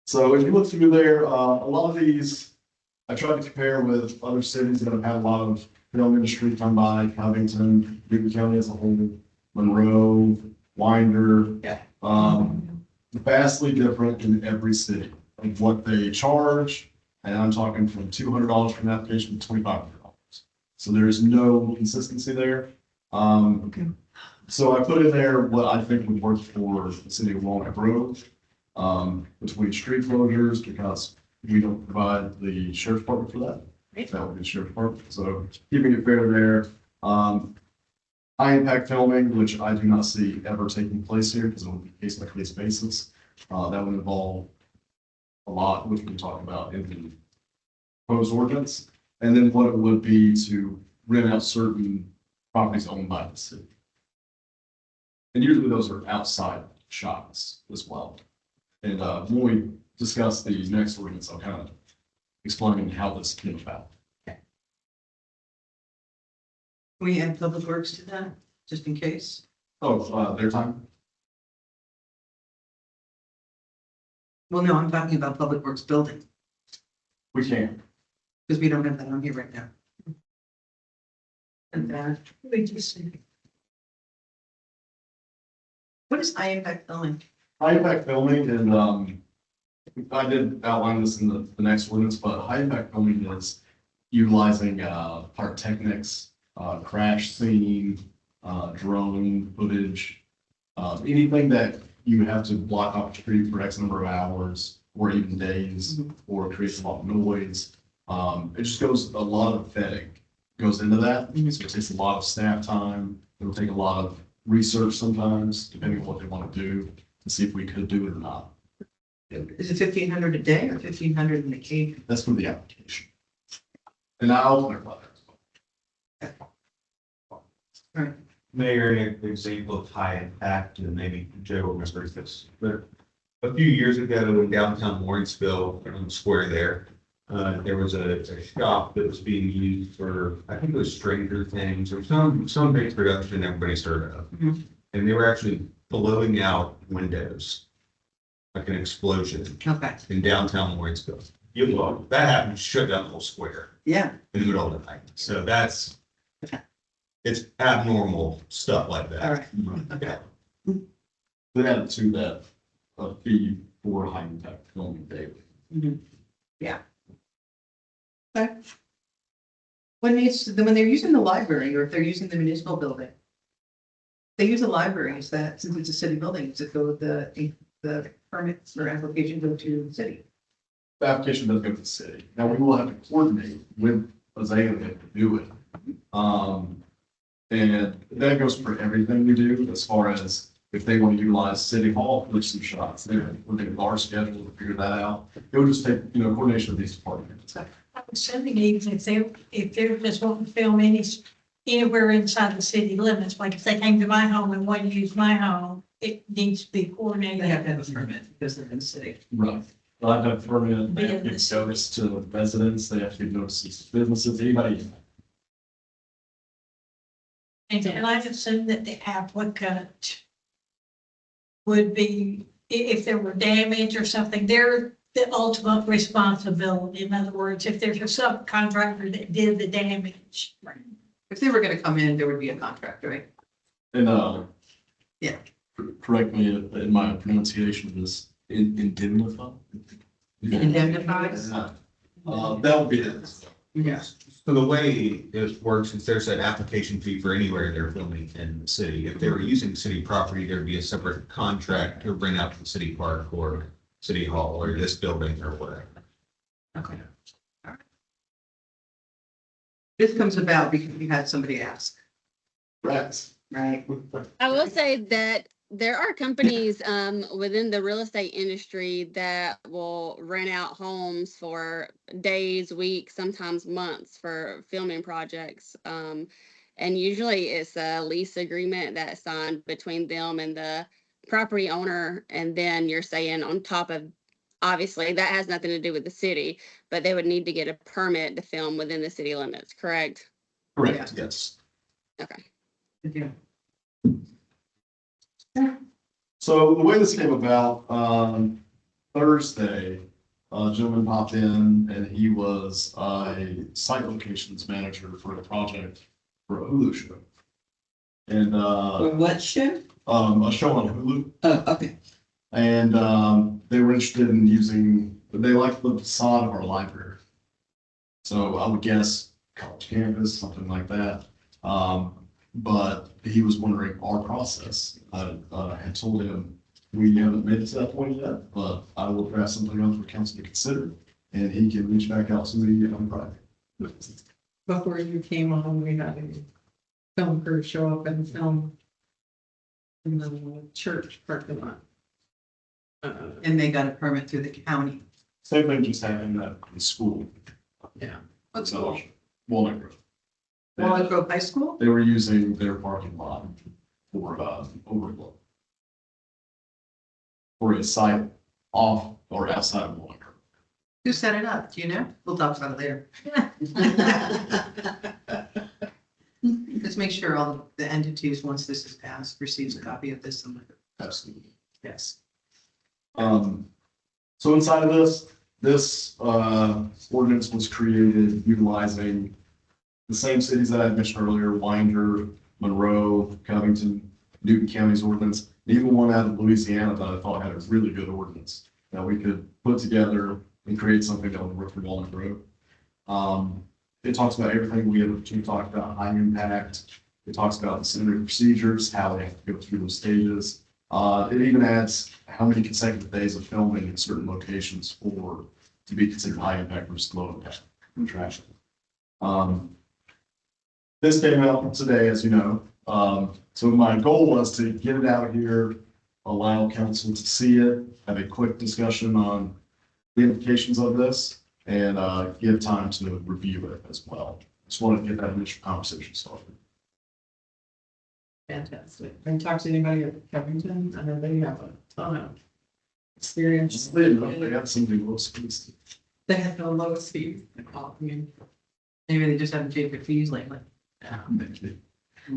So if you look through there, a lot of these, I tried to compare with other cities that have had a lot of film industry come by, Covington, Newton County as a whole, Monroe, Winder. Yeah. Vastly different in every city, like what they charge, and I'm talking from $200 for an application to $2,500. So there's no consistency there. So I put in there what I think would work for the city of Walnut Grove, between street closures, because we don't provide the sheriff's department for that. That would be the sheriff's department, so keeping it fair there. High impact filming, which I do not see ever taking place here, because it will be case by case basis. That would involve a lot, which we can talk about in the proposed ordinance. And then what it would be to rent out certain properties owned by the city. And usually those are outside shots as well. And when we discuss the next ordinance, I'll kind of explain how this came about. We add Public Works to that, just in case. Oh, their time? Well, no, I'm talking about Public Works building, We can. because we don't have that on here right now. And We just, what is high impact filming? High impact filming and, I did outline this in the next ordinance, but high impact filming is utilizing, pyrotechnics, crash scene, drone footage, anything that you have to block off the street for X number of hours or even days, or creates a lot of noise. It just goes, a lot of vetting goes into that. So it takes a lot of staff time. It'll take a lot of research sometimes, depending on what they want to do, to see if we could do it or not. Is it 1,500 a day or 1,500 in the cave? That's for the application. And I'll clarify that. Right. Mayor, an example of high impact, and maybe Joe remembers this, but a few years ago in downtown Lawrenceville, on the square there was a shop that was being used for, I think it was Stranger Things or some big production everybody's heard of. Mhm. And they were actually blowing out windows, like an explosion Okay, in downtown Lawrenceville. That happened, shut down the whole square yeah, in the middle of the night. So it's abnormal stuff like that. all right. Yeah. They added to that, a fee for high impact filming daily. Mhm. Yeah. Okay. When they're using the library or if they're using the municipal building, they use the library, is that, since it's a city building, does it go with the permits or application go to the city? The application does go to the city. Now, we will have to coordinate with Azalea to do it. And that goes for everything we do, as far as if they want to utilize City Hall, there's some shots there. We're doing our schedule to figure that out. It would just take, coordination with these departments. I'm assuming even if they're just wanting to film anywhere inside the city limits, like if they came to my home and wanted to use my home, it needs to be coordinated. They have to have a permit because they're in the city. Right. They'll have to have permit, they have to give notice to residents, they have to give notices to businesses, anybody. And I assume that the applicant would be, if there were damage or something, they're the ultimate responsibility. In other words, if there's a subcontractor that did the damage. If they were gonna come in, there would be a contract, right? And, Yeah. Correct me in my pronunciation of this, indemnify? Indemnify? That would be it. Yes. So the way it works is there's an application fee for anywhere they're filming in the city. If they were using city property, there'd be a separate contract to rent out to the city park or city hall or this building or whatever. Okay. All right. This comes about because you had somebody ask, Right. right? I will say that there are companies within the real estate industry that will rent out homes for days, weeks, sometimes months for filming projects. And usually it's a lease agreement that's signed between them and the property owner. And then you're saying on top of, obviously that has nothing to do with the city, but they would need to get a permit to film within the city limits, correct? Correct, yes. Okay. Yeah. So the way this came about, Thursday, a gentleman popped in and he was a site locations manager for a project for a Hulu show. And, Or what show? a show on Hulu. Oh, okay. And, they were interested in using, they liked the facade of our library. So I would guess college campus, something like that. But he was wondering our process. I had told him, we haven't made it to that point yet, but I will draft something up for council to consider. And he can reach back out to me on Friday. Before you came on, we had a film crew show up and film in the church parking lot. And they got a permit through the county. Same thing just happened at the school. Yeah. What's So, cool? Walnut Grove. Walnut Grove High School? They were using their parking lot for, overflow. For a site off or outside of Walnut Grove. Who set it up? Do you know? We'll talk about it later. Let's make sure all the entities, once this is passed, receives a copy of this. Absolutely. Yes. So inside of this ordinance was created utilizing the same cities that I mentioned earlier, Winder, Monroe, Covington, Newton County's ordinance, and even one out of Louisiana that I thought had a really good ordinance that we could put together and create something that would work for Walnut Grove. It talks about everything we talked about, high impact. It talks about the disciplinary procedures, how they have to go through those stages. It even adds how many consecutive days of filming in certain locations to be considered high impact versus low impact trash. This came out today, as you know. So my goal was to get it out here, allow council to see it, have a quick discussion on the implications of this, and give time to review it as well. Just wanted to get that initial conversation started. Fantastic. Have you talked to anybody at Covington? I know they have a ton of experience. They have something most pleased. They have the lowest fees. I mean, Maybe they just haven't paid their fees lately.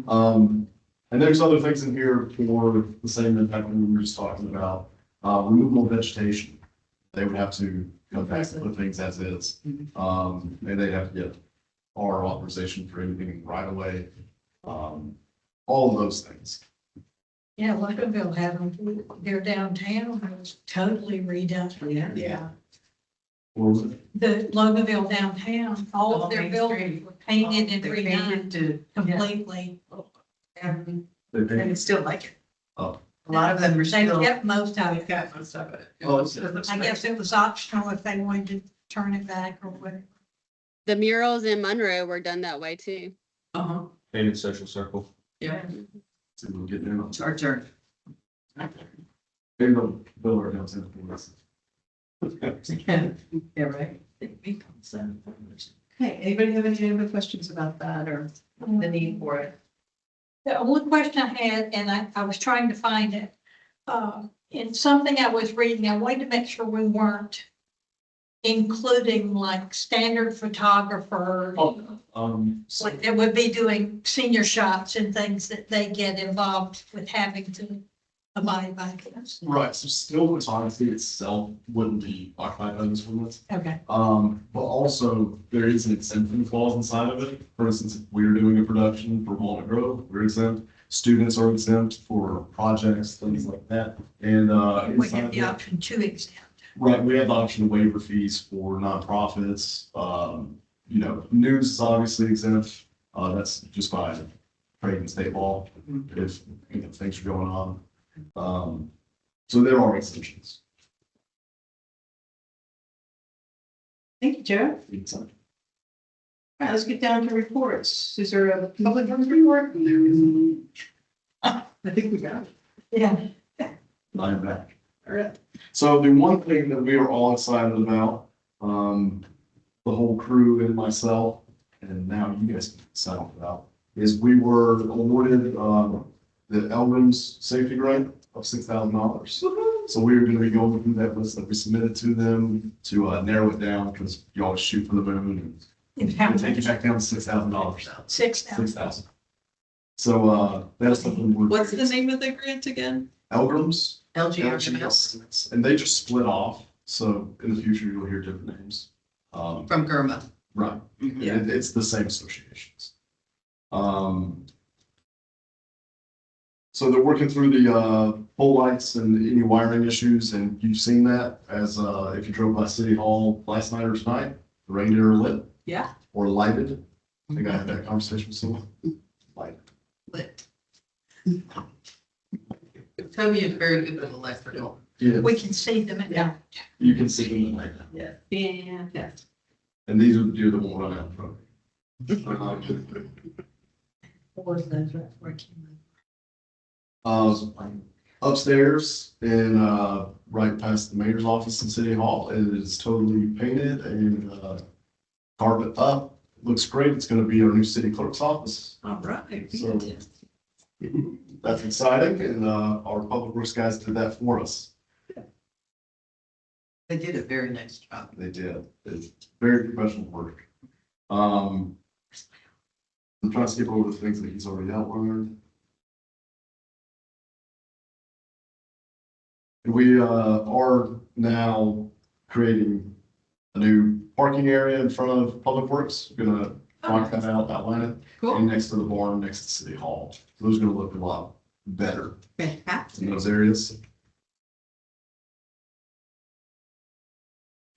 And there's other things in here for the same impact we were just talking about. Removal of vegetation. They would have to come back and put things as is. And they'd have to get our authorization for anything right away. All of those things. Yeah, Loganville had them, their downtown was totally redone. yeah. What was it? The Loganville downtown, all All of their Main buildings Street. were painted and They redone painted to, completely. and They and paid- it's still like it. Oh. A lot of them are They still. kept most of I've it. got most of it. Oh, I guess it was optional if they wanted to turn it back or whatever. The murals in Monroe were done that way too. Uh-huh. Painted social circle. Yeah. So we'll get in on. It's our turn. Maybe they'll bill our downtown for us. Yeah, right. Okay, anybody have any other questions about that or the need for it? The only question I had, and I was trying to find it, in something I was reading, I wanted to make sure we weren't including like standard photographers, So- like that would be doing senior shots and things that they get involved with having to abide by this. Right, so still photography itself wouldn't be occupied by this ordinance. Okay. But also there is an exemption clause inside of it. For instance, if we're doing a production for Walnut Grove, we're exempt. Students are exempt for projects, things like that. And, We inside have of the it- option to exempt. right, we have the option to waiver fees for nonprofits. News is obviously exempt. That's just by trade and state law, if, things are going on. So there are exemptions. Thank you, Joe. All right, let's get down to reports. Is there a public works report? I think we got it. Yeah. I'm back. All right. So the one thing that we are all excited about, the whole crew and myself, and now you guys can decide about, is we were awarded, the Elrams safety grant of $6,000. So we're gonna be going through that list that we submitted to them to, narrow it down, because you always shoot for the moon and take it back down to $6,000. 6,000. 6,000. So, that's something we're. What's the name of the grant again? Elrams. LGRMS And they just split off, so in the future you'll hear different names. from GERMA. Right, it's the same associations. So they're working through the pole lights and any wiring issues, and you've seen that as if you drove by City Hall last night or tonight, the reindeer are lit. Yeah. Or lighted. I think I had that conversation with someone. Lighted. Lit. Toby is very good with electrical. Yeah, We can see them at night. you can see them right now. Yeah. Yeah. And these are the deer that won't run out in front of you. Or those are working. Upstairs and right past the mayor's office in City Hall, it is totally painted and carpet up. Looks great. It's gonna be our new city clerk's office. All right. So that's exciting, and our public works guys did that for us. They did a very nice job. They did. It's very professional work. I'm trying to skip over the things that he's already outlined. We are now creating a new parking area in front of Public Works. We're gonna mark that out, outline it, Cool. and next to the barn, next to City Hall. So those are gonna look a lot better Fantastic. in those areas.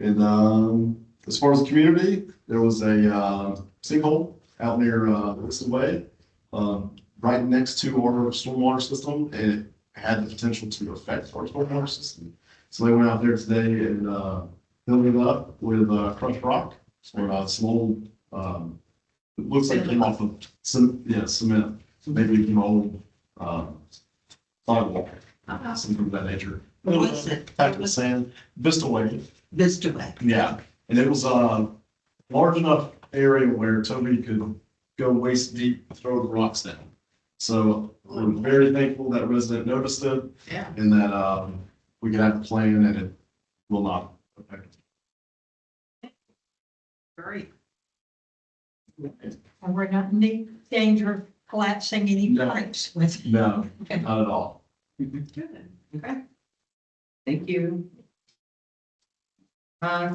And as far as the community, there was a sinkhole out near Wilson Way, right next to our stormwater system, and it had the potential to affect our stormwater system. So they went out there today and filled it up with crushed rock or some old, it looks like it came off of some, cement, maybe some old sidewalk, something of that nature. What was it? Type of sand, Vista Way. Vista Way. Yeah, and it was a large enough area where Toby could go waist deep, throw the rocks down. So we're very thankful that resident noticed it Yeah. and that we could have a plan and it will not affect. Great. And we're not in danger of collapsing any No. pipes with. No, not at all. Good. Okay. Thank you.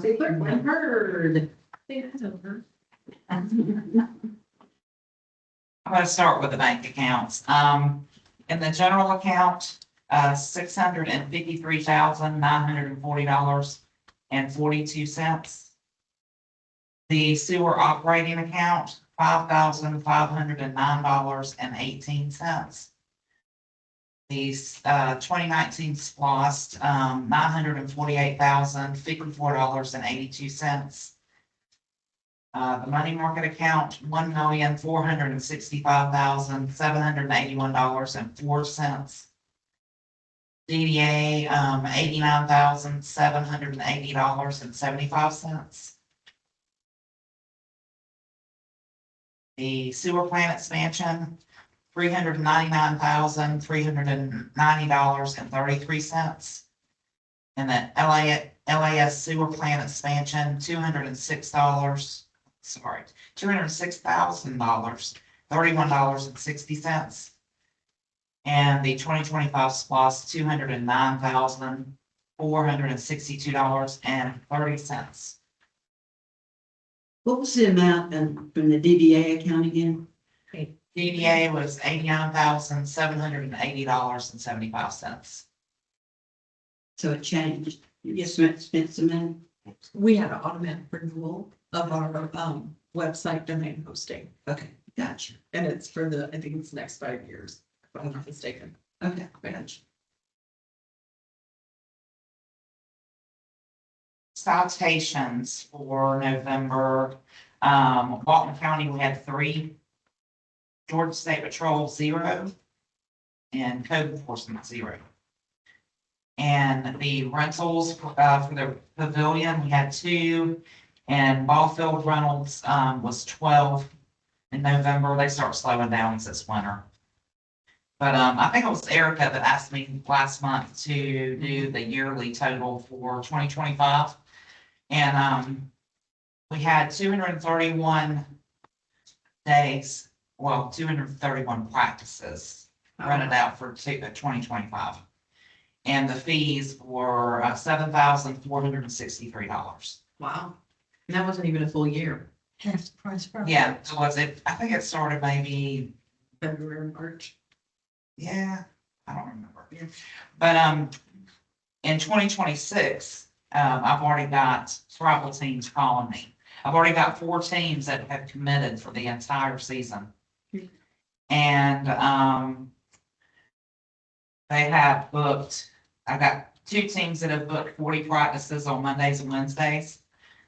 City Clerk, Lynn Hurd. I'm gonna start with the bank accounts. In the general account, $653,940.42. The sewer operating account, $5,509.18. The 2019 SPOS, $948,054.82. The money market account, $1,465,781.04. DDA, $89,780.75. The sewer plant expansion, $399,390.33. And the LAS sewer plant expansion, $206,000, $31.60. And the 2025 SPOS, $209,462.30. What was the amount from the DDA account again? DDA was $89,780.75. So it changed. You spent some money? We had an automatic renewal of our website domain hosting, Okay, gotcha. and it's for I think it's the next 5 years, if I'm not mistaken. Okay, Gotcha. Citations for November, Walton County, we had 3. Georgia State Patrol, 0. And code enforcement, 0. And the rentals, for the pavilion, we had 2. And Ballfield Reynolds, was 12 in November. They start slowing down this winter. But, I think it was Erica that asked me last month to do the yearly total for 2025. And, we had 231 days, 231 practices rented out for 2025. And the fees were $7,463. Wow. And that wasn't even a full year, Half the price. probably. Yeah, so was it, I think it started maybe, February, March. yeah, I don't remember. But, in 2026, I've already got travel teams calling me. I've already got 4 teams that have committed for the entire season. And, they have booked, I got 2 teams that have booked 40 practices on Mondays and Wednesdays.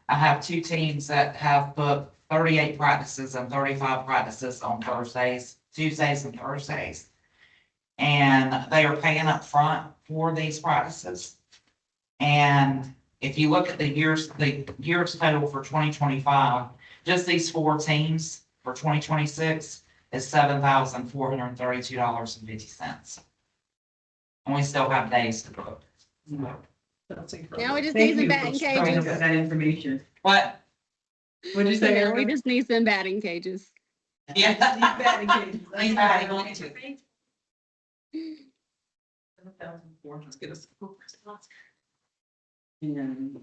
I have 2 teams that have booked 38 practices and 35 practices on Thursdays, Tuesdays and Thursdays. And they are paying up front for these practices. And if you look at the years total for 2025, just these 4 teams for 2026 is $7,432.50. And we still have days to book. That's incredible. Now we just Thank need some you batting for showing us cages. that information. What? What'd you say, Yeah, we Erica? just need some batting cages. Yeah. Batting cages. Anybody want to? Let's get us. And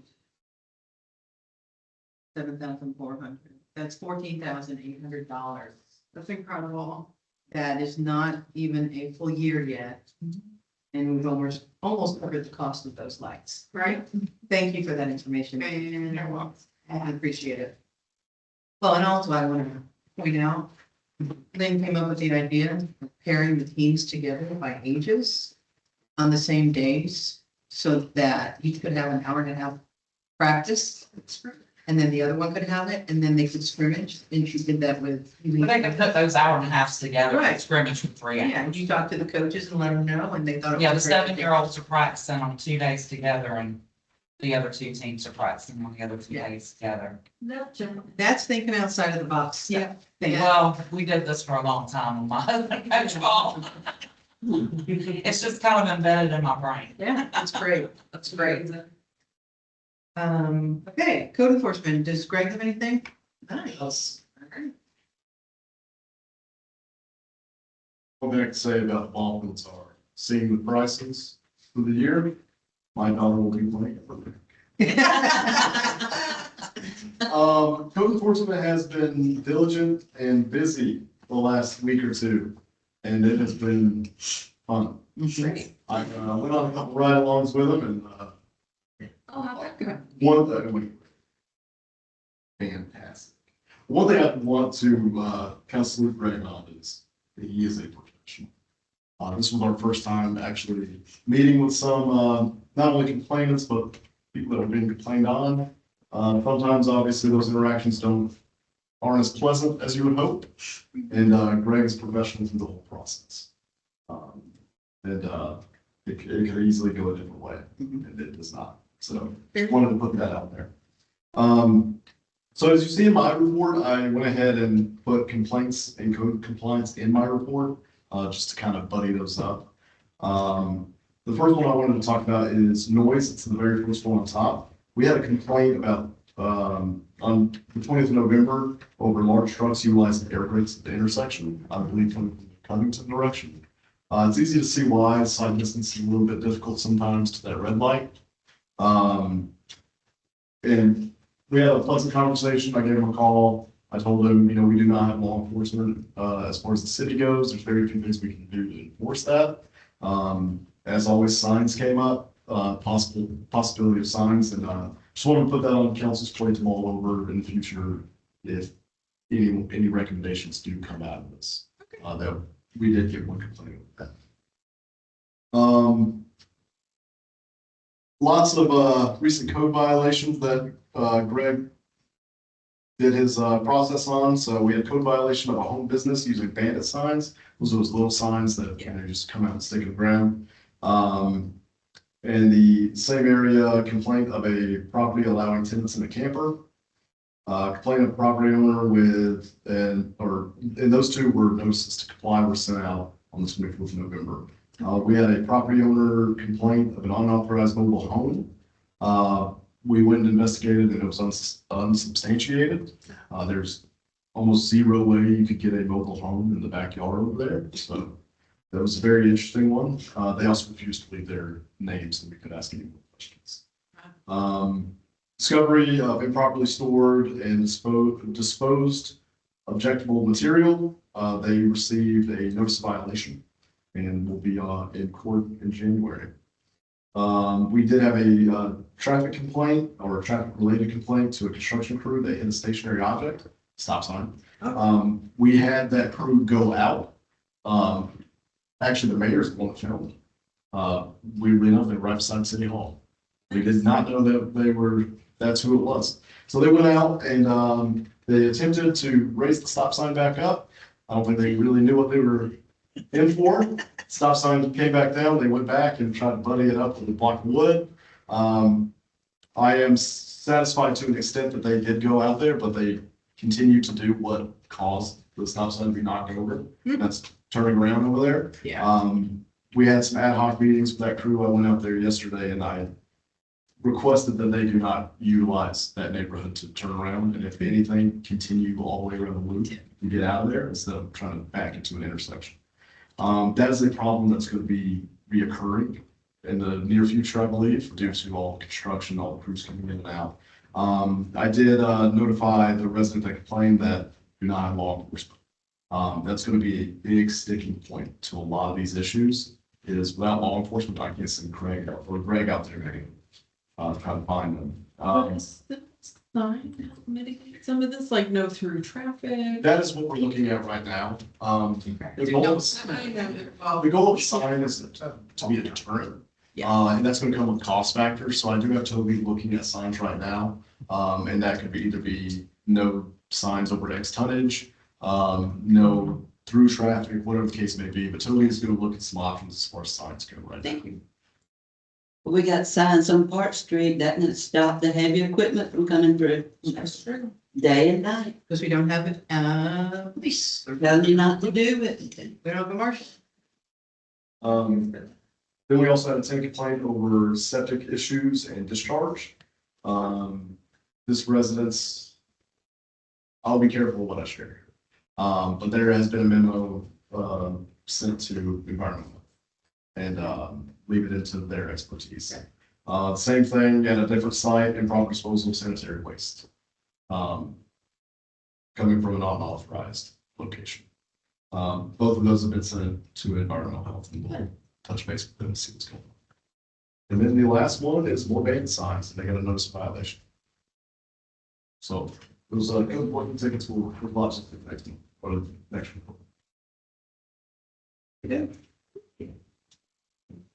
7,400. That's $14,800. That's incredible. That is not even a full year yet. And we've almost covered the cost of those lights. Right? Thank you for that information. And you're welcome. I appreciate it. Well, and also I want to point out, Lynn came up with the idea of pairing the teams together by ages on the same days so that each could have an hour and a half practice. And then the other one could have it, and then they could scrimmage. And she did that with. But they could put those hour and a halves together, and Right. scrimmage for 3 hours. Yeah, and you talked to the coaches and let them know, and they thought. it Yeah, the was a great idea. 7-year-olds are practicing on 2 days together, and the other 2 teams are practicing on the other 2 days together. That's thinking outside of the box. stuff. Yeah. Well, we did this for a long time with my husband, Coach Hall. It's just kind of embedded in my brain. Yeah, that's great. That's great. Okay, code enforcement. Does Greg have anything? Nice. Alright. One thing I can say about the Baldwins are seeing the prices for the year, my daughter will be playing. Code enforcement has been diligent and busy the last week or two, and it has been fun. Great. I went on a couple ride-alongs with them, and Oh, how'd that go? one of the, fantastic. One thing I want to kind of salute Greg on is that he is a professional. This was our first time actually meeting with some, not only complainants, but people that are being complained on. Sometimes, obviously, those interactions aren't as pleasant as you would hope. And Greg is professional through the whole process. It could easily go a different way, and it does not. So just wanted to put that out there. So as you see in my report, I went ahead and put complaints and code compliance in my report, just to kind of buddy those up. The first one I wanted to talk about is noise. It's the very first one on top. We had a complaint about, on the 20th of November, over large trucks utilizing air brakes at the intersection, I believe from the Covington direction. It's easy to see why side distance is a little bit difficult sometimes to that red light. And we had a pleasant conversation. I gave him a call. I told him, we do not have law enforcement, as far as the city goes. There's very few things we can do to enforce that. As always, signs came up, possibility of signs, and, just want to put that on council's plate to mull over in the future if any recommendations do come out of this. That we did get one complaint with that. Lots of recent code violations that Greg did his process on. So we had code violation of a home business using bandit signs. Those are those little signs that just come out and stick in the ground. And the same area, complaint of a property allowing tenants in a camper. Complaint of property owner and those two were notices to comply were sent out on the 24th of November. We had a property owner complaint of an unauthorized mobile home. We went and investigated and it was unsubstantiated. There's almost zero way you could get a mobile home in the backyard over there. So that was a very interesting one. They also refused to leave their names and we could ask any more questions. Discovery of improperly stored and disposed objectable material. They received a notice of violation and will be in court in January. We did have a traffic complaint or a traffic related complaint to a construction crew that hit a stationary object, stop sign. We had that crew go out. Actually, the mayor's the one that found it. Weirdly enough, they were right beside City Hall. We did not know that that's who it was. So they went out and they attempted to raise the stop sign back up. I don't think they really knew what they were in for. Stop sign came back down. They went back and tried to buddy it up with a block of wood. I am satisfied to an extent that they did go out there, but they continued to do what caused the stop sign to be knocked over. That's turning around over there. Yeah. We had some ad hoc meetings with that crew. I went out there yesterday and I requested that they do not utilize that neighborhood to turn around, and if anything, continue all the way around the loop and get out of there instead of trying to back into an intersection. That is a problem that's going to be reoccurring in the near future, I believe, due to all the construction, all the crews coming in and out. I did notify the resident that complained that do not have law enforcement. That's going to be a big sticking point to a lot of these issues. It is without law enforcement, I can't send Greg out there to try to find them. What's the sign to help mitigate some of this, like no through traffic? That is what we're looking at right now. The goal is, I know they're the goal of the sign is to be a deterrent. And that's gonna come with cost factors, so I do have Toby looking at signs right now. And that could be either be no signs over X tonnage, no through traffic, whatever the case may be, but Toby is gonna look at some options as far as signs go right now. Thank you. We got signs on Park Street that stop the heavy equipment from coming through That's true. day and night. Because we don't have, police. Tell you not to do it. We don't have a marshal. Then we also had a tenant complaint over septic issues and discharge. This residence, I'll be careful what I share. But there has been a memo, sent to environmental and, leave it into their expertise. Same thing at a different site, improper disposal of sanitary waste. Coming from an unauthorized location. Both of those have been sent to environmental health and we'll touch base with them and see what's going on. And then the last one is more ban signs, and they got a notice of violation. So it was a good working tickets will lots of things for the next report.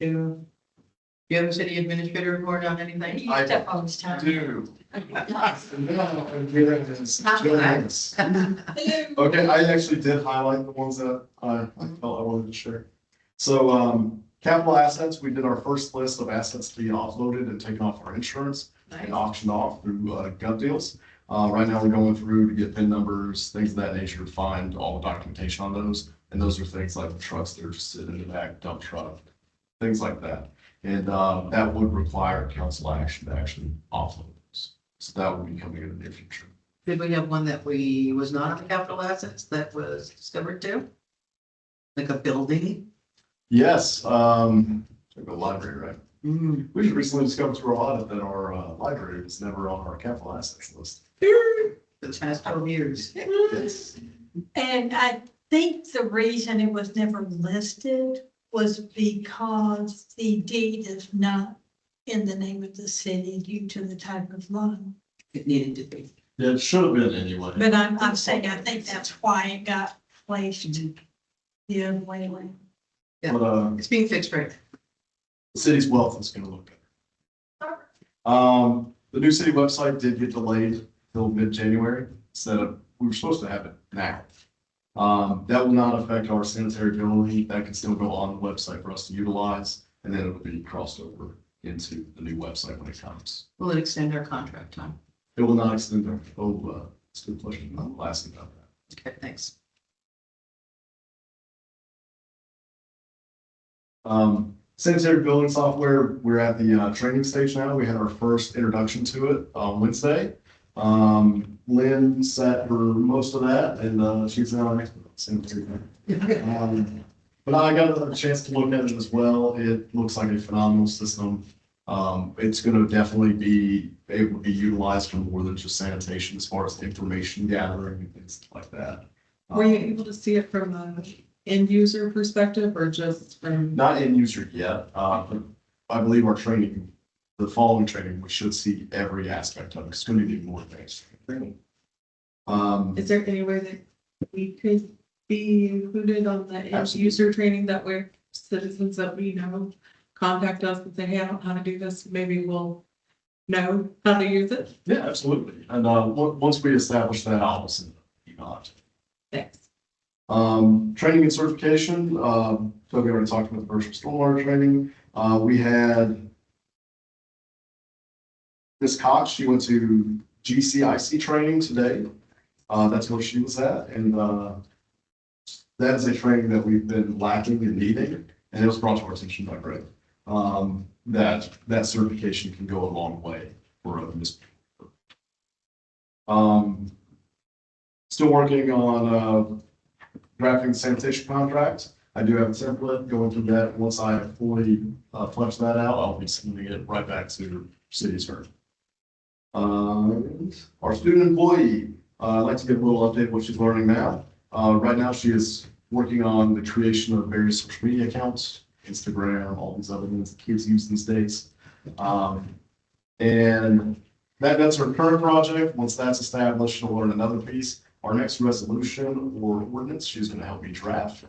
Do you have a city administrator report on anything? I Step on his time. do. Okay, I actually did highlight the ones that I felt I wanted to share. So, capital assets, we did our first list of assets to be offloaded and taken off our insurance and auctioned off through Gov Deals. Right now, we're going through to get PIN numbers, things of that nature, to find all the documentation on those. And those are things like the trucks that are just sitting in the back, dump truck, things like that. And that would require council action to actually offload those. So that will be coming in the near future. Did we have one that was not on the capital assets that was discovered too? Like a building? Yes, the library, right? Mm. We just recently discovered through our audit that our library was never on our capital assets list. The past 12 years. Yes. And I think the reason it was never listed was because the deed is not in the name of the city due to the type of loan. It needed to be. Yeah, it should have been anyway. But I'm saying, I think that's why it got placed the other way around. But It's being fixed right now. the city's wealth is gonna look better. The new city website did get delayed till mid-January, instead of, we were supposed to have it now. That will not affect our sanitary billing. That can still go on the website for us to utilize, and then it'll be crossed over into the new website when it comes. Will it extend our contract time? It will not extend our, it's a good question. I'll ask about that. Okay, thanks. Sanitary building software, we're at the training stage now. We had our first introduction to it on Wednesday. Lynn sat for most of that and she's now an expert on sanitary. But I got a chance to look at it as well. It looks like a phenomenal system. It's going to definitely be able to be utilized for more than just sanitation as far as information gathering and things like that. Were you able to see it from a end user perspective or just from? Not end user yet, but I believe our training, the following training, we should see every aspect of it. It's going to be more advanced training. Is there any way that we could be included on the end Absolutely. user training that way citizens that we know contact us and say, hey, I don't know how to do this, maybe we'll know how to use it? Yeah, absolutely. And once we establish that, I'll send it out. Thanks. Training and certification, so we already talked about the virtual stormwater training. We had Ms. Cox, she went to GCIC training today. That's where she was at. And that is a training that we've been lacking and needing. And it was brought to our attention by Greg. that certification can go a long way for a municipal. Still working on drafting the sanitation contract. I do have a template going through that. Once I fully flesh that out, I'll be sending it right back to city attorney. Our student employee, I'd like to give a little update of what she's learning now. Right now, she is working on the creation of various social media accounts, Instagram, all these other things that kids use these days. And that's her current project. Once that's established, she'll learn another piece. Our next resolution or ordinance, she's going to help me draft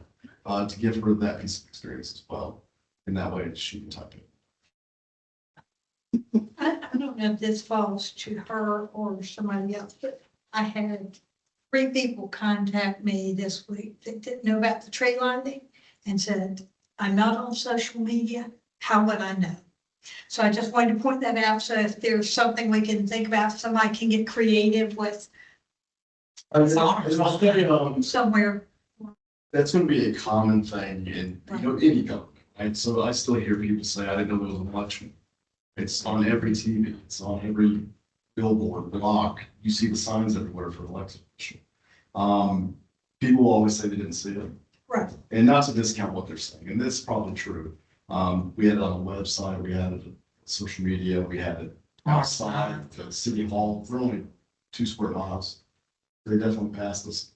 to give her that piece of experience as well. And that way she can type it. I don't know if this falls to her or somebody else, but I had 3 people contact me this week that didn't know about the tree lighting and said, I'm not on social media. How would I know? So I just wanted to point that out. So if there's something we can think about, somebody can get creative with somewhere. That's going to be a common thing in any government, right? So I still hear people say, I didn't know there was an election. It's on every TV, it's on every billboard, block. You see the signs everywhere for elected official. People always say they didn't see it. Right. And not to discount what they're saying, and this is probably true. We had it on a website, we had it on social media, we had it outside the city hall. We're only 2 square miles. They definitely passed us.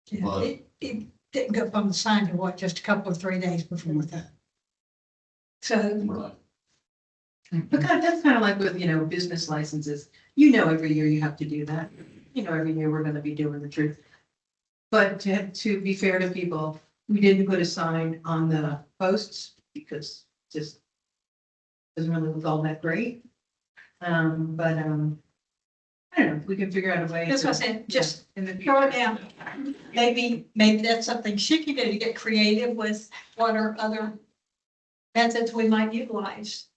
Yeah, But- it didn't go from the sign to what, just a couple of 3 days before that. So, Right. But that's kind of like with, business licenses. Every year you have to do that. Every year we're gonna be doing the truth. But to be fair to people, we didn't put a sign on the posts because it just doesn't really look all that great. But I don't know, we can figure out a way. that's what I said, just throw it down. Maybe that's something she can do to get creative with what are other methods we might utilize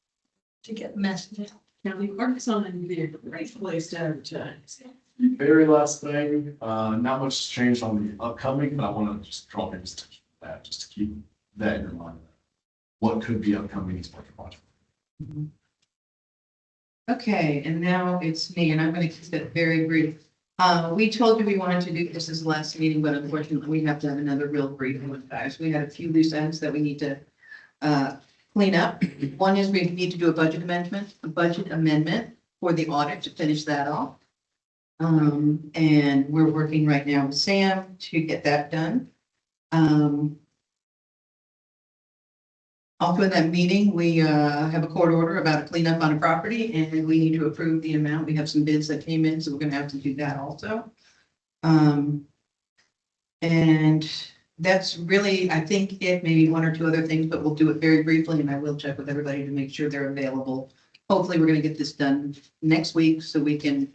to get the message out. County Parks on and be a great place to advertise. Very last thing, not much has changed on the upcoming, but I want to just draw people's attention to that, just to keep that in your mind. What could be upcoming as part of the project? Okay, and now it's me, and I'm gonna keep it very brief. We told you we wanted to do this as the last meeting, but unfortunately, we have to have another real brief one, guys. We had a few loose ends that we need to clean up. One is we need to do a budget amendment for the audit to finish that off. And we're working right now with Sam to get that done. Also in that meeting, we have a court order about a cleanup on a property and we need to approve the amount. We have some bids that came in, so we're gonna have to do that also. And that's really, I think, it, maybe 1 or 2 other things, but we'll do it very briefly and I will check with everybody to make sure they're available. Hopefully, we're gonna get this done next week so we can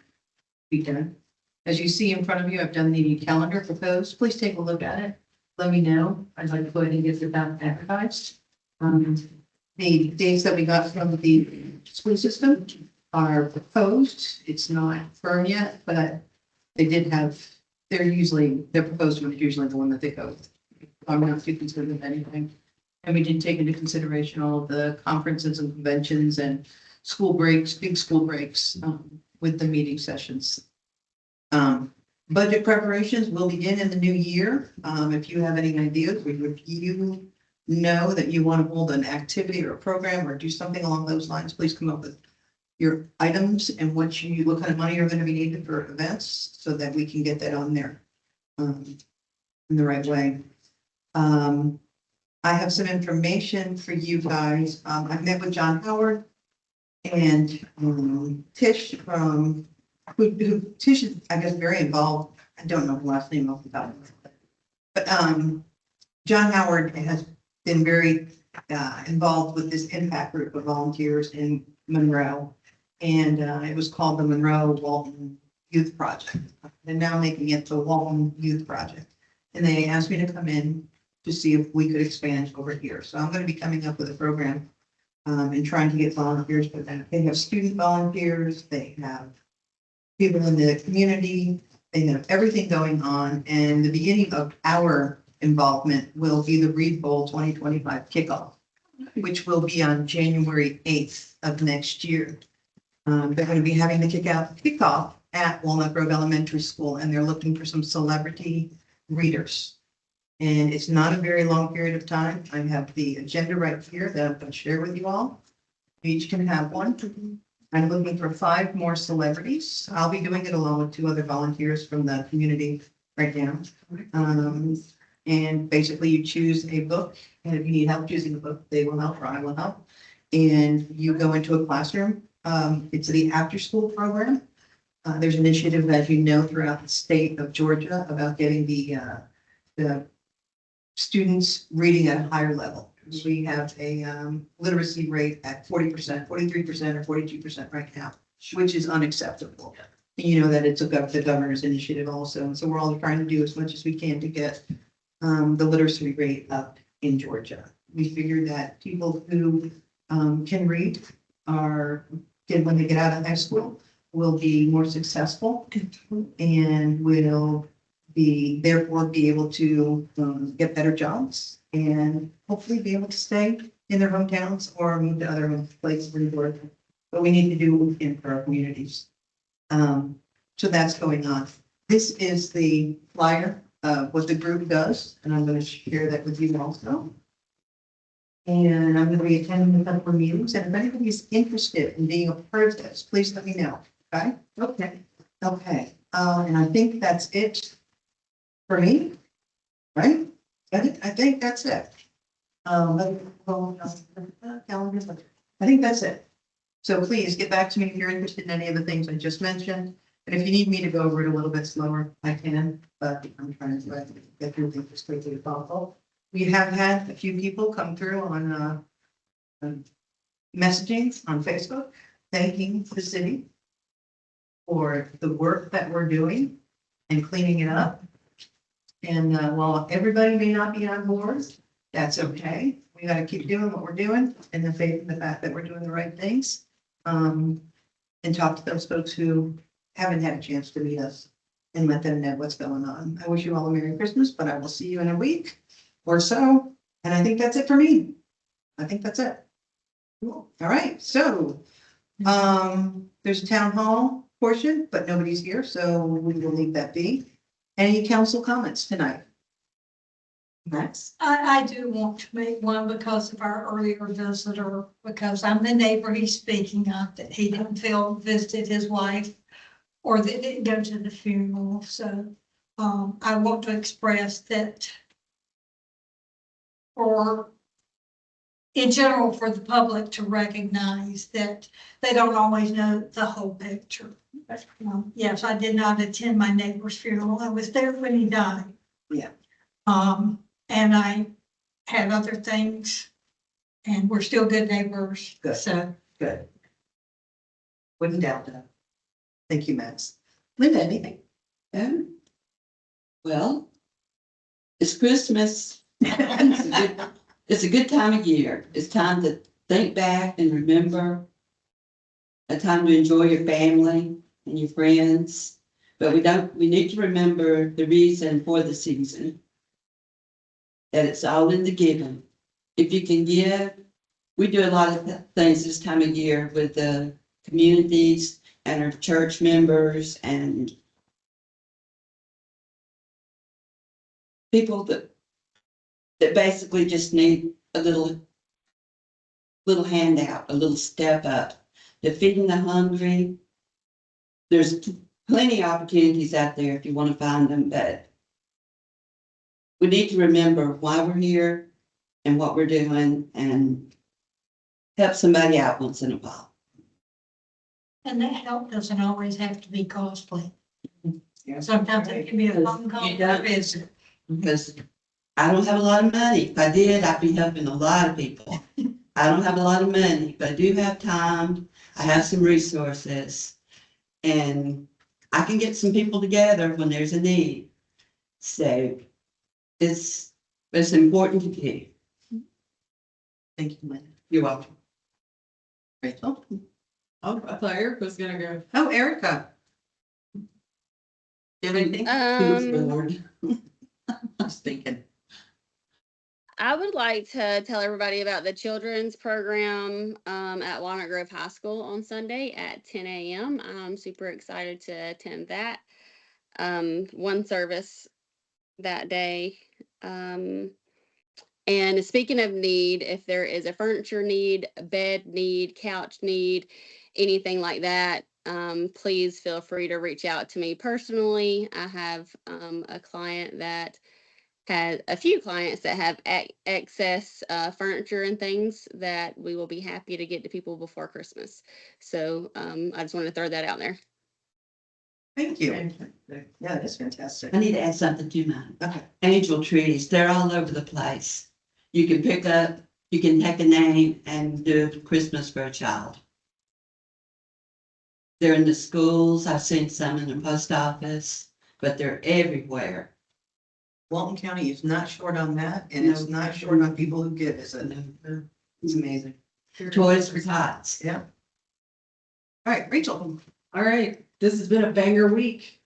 be done. As you see in front of you, I've done the calendar proposed. Please take a look at it. Let me know. I'd like to go ahead and get it advertised. The dates that we got from the school system are proposed. It's not firm yet, but they did have, their proposed one is usually the one that they go with. I'm not too concerned with anything. And we did take into consideration all of the conferences and conventions and school breaks, big school breaks, with the meeting sessions. Budget preparations will begin in the new year. If you have any ideas, if you know that you want to hold an activity or a program or do something along those lines, please come up with your items and what kind of money you're going to be needed for events so that we can get that on there in the right way. I have some information for you guys. I met with John Howard and Tish from Tish is, I guess, very involved. I don't know the last name off the top of my head. But John Howard has been very involved with this impact group of volunteers in Monroe. And it was called the Monroe Walton Youth Project. They're now making it the Walton Youth Project. And they asked me to come in to see if we could expand over here. So I'm going to be coming up with a program and trying to get volunteers for that. They have student volunteers, they have people in the community, they have everything going on. And the beginning of our involvement will be the Reed Bowl 2025 kickoff. which will be on January 8th of next year. They're going to be having the kickoff at Walnut Grove Elementary School, and they're looking for some celebrity readers. And it's not a very long period of time. I have the agenda right here that I'm going to share with you all. You each can have one. I'm looking for 5 more celebrities. I'll be doing it along with 2 other volunteers from the community right now. And basically you choose a book, and if you need help choosing a book, they will help or I will help. And you go into a classroom. It's the after-school program. There's an initiative, as you know, throughout the state of Georgia about getting the students reading at a higher level. We have a literacy rate at 40%, 43% or 42% right now, which is unacceptable. You know that it's the governor's initiative also. And so we're all trying to do as much as we can to get the literacy rate up in Georgia. We figure that people who can read when they get out of high school, will be more successful and will therefore be able to get better jobs and hopefully be able to stay in their hometowns or move to other places in Georgia. But we need to do what we can for our communities. So that's going on. This is the flyer of what the group does, and I'm going to share that with you also. And I'm going to be attending a couple of meetings, and if anybody is interested in being a part of this, please let me know. Okay? Okay. And I think that's it for me, right? I think that's it. I think that's it. So please get back to me if you're interested in any of the things I just mentioned. And if you need me to go over it a little bit slower, I can, but I'm trying to get through things as quickly as possible. We have had a few people come through on messaging on Facebook, thanking the city for the work that we're doing and cleaning it up. And while everybody may not be on board, that's okay. We got to keep doing what we're doing in the faith and the fact that we're doing the right things. And talk to those folks who haven't had a chance to meet us and let them know what's going on. I wish you all a Merry Christmas, but I will see you in a week or so. And I think that's it for me. I think that's it. Cool. All right. So there's a town hall portion, but nobody's here, so we will leave that be. Any council comments tonight? Max? I do want to make one because of our earlier visitor, because I'm the neighbor he's speaking of, that he didn't feel visited his wife or that didn't go to the funeral. So I want to express that in general, for the public to recognize that they don't always know the whole picture. Yes, I did not attend my neighbor's funeral. I was there when he died. Yeah. And I had other things, and we're still good neighbors. Good. So Good. Wouldn't doubt that. Thank you, Max. Linda, anything? Well, it's Christmas. It's a good time of year. It's time to think back and remember. A time to enjoy your family and your friends. But we need to remember the reason for the season. That it's all in the giving. If you can give, we do a lot of things this time of year with the communities and our church members and people that basically just need a little handout, a little step up. To feeding the hungry. There's plenty of opportunities out there if you want to find them, but we need to remember why we're here and what we're doing and help somebody out once in a while. and that help doesn't always have to be costly. Sometimes it can be a phone call or a visit. Because I don't have a lot of money. If I did, I'd be helping a lot of people. I don't have a lot of money, but I do have time. I have some resources. And I can get some people together when there's a need. So it's important to do. Thank you, Linda. You're welcome. Rachel? Oh, I thought Eric was gonna go. Oh, Erica. Do you have anything? Good Lord. Just thinking. I would like to tell everybody about the children's program at Walnut Grove High School on Sunday at 10 a.m. I'm super excited to attend that. One service that day. And speaking of need, if there is a furniture need, a bed need, couch need, anything like that, please feel free to reach out to me personally. I have a client that has a few clients that have excess furniture and things that we will be happy to get to people before Christmas. So I just want to throw that out there. Thank you. Yeah, that's fantastic. I need to add something to mine. Okay. Angel trees, they're all over the place. You can pick up, you can take a name and do Christmas for a child. They're in the schools. I've seen some in the post office, but they're everywhere. Walton County is not short on that, and it's not short on people who give, is it? It's amazing. Toys for tots. Yeah. All right, Rachel. All right, this has been a banger week.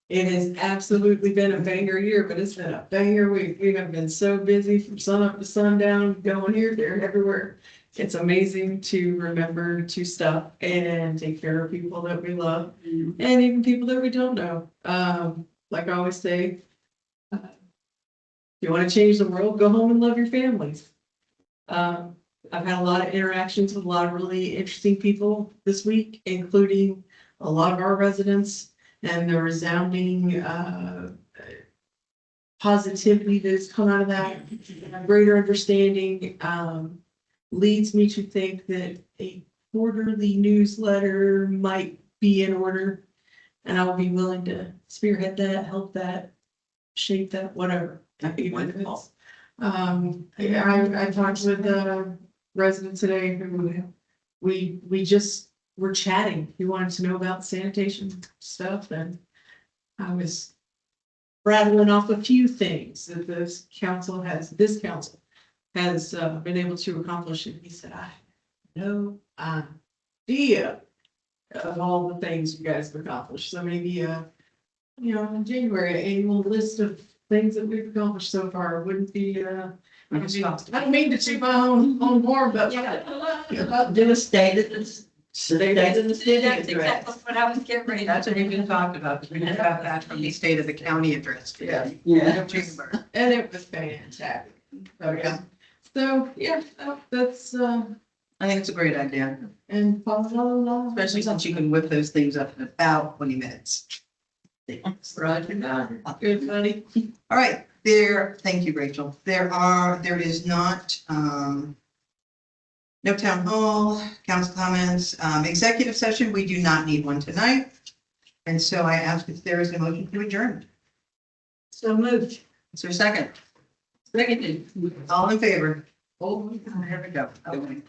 It has absolutely been a banger year, but it's been a banger week. We have been so busy from sun up to sundown, going here, there, and everywhere. It's amazing to remember to stop and take care of people that we love and even people that we don't know. Like I always say, if you want to change the world, go home and love your families. I've had a lot of interactions with a lot of really interesting people this week, including a lot of our residents, and the resounding positivity that's come out of that, greater understanding, leads me to think that a quarterly newsletter might be in order. And I will be willing to spearhead that, help that, shape that, whatever. That'd be wonderful. I talked with the resident today who we just were chatting. He wanted to know about sanitation stuff, and I was rattling off a few things that this council has been able to accomplish. And he said, I have no idea of all the things you guys have accomplished. So maybe in January, an annual list of things that we've accomplished so far wouldn't be I don't mean to toot my own horn, but Do a state of the state of the city That's address. exactly what I was getting ready. That's what we've been talking about, because we didn't have that from the state of the county address. Yeah. Yeah. Chamber. and it was fantastic. So yeah, that's I think it's a great idea, and especially since you can whip those things up in about 20 minutes. Roger that. Good, buddy. All right, thank you, Rachel. There is not, no town hall, council comments, executive session. We do not need one tonight. And so I ask if there is a motion to adjourn. So moved. Is there a second? Seconded. All in favor? Oh, there we go. Okay.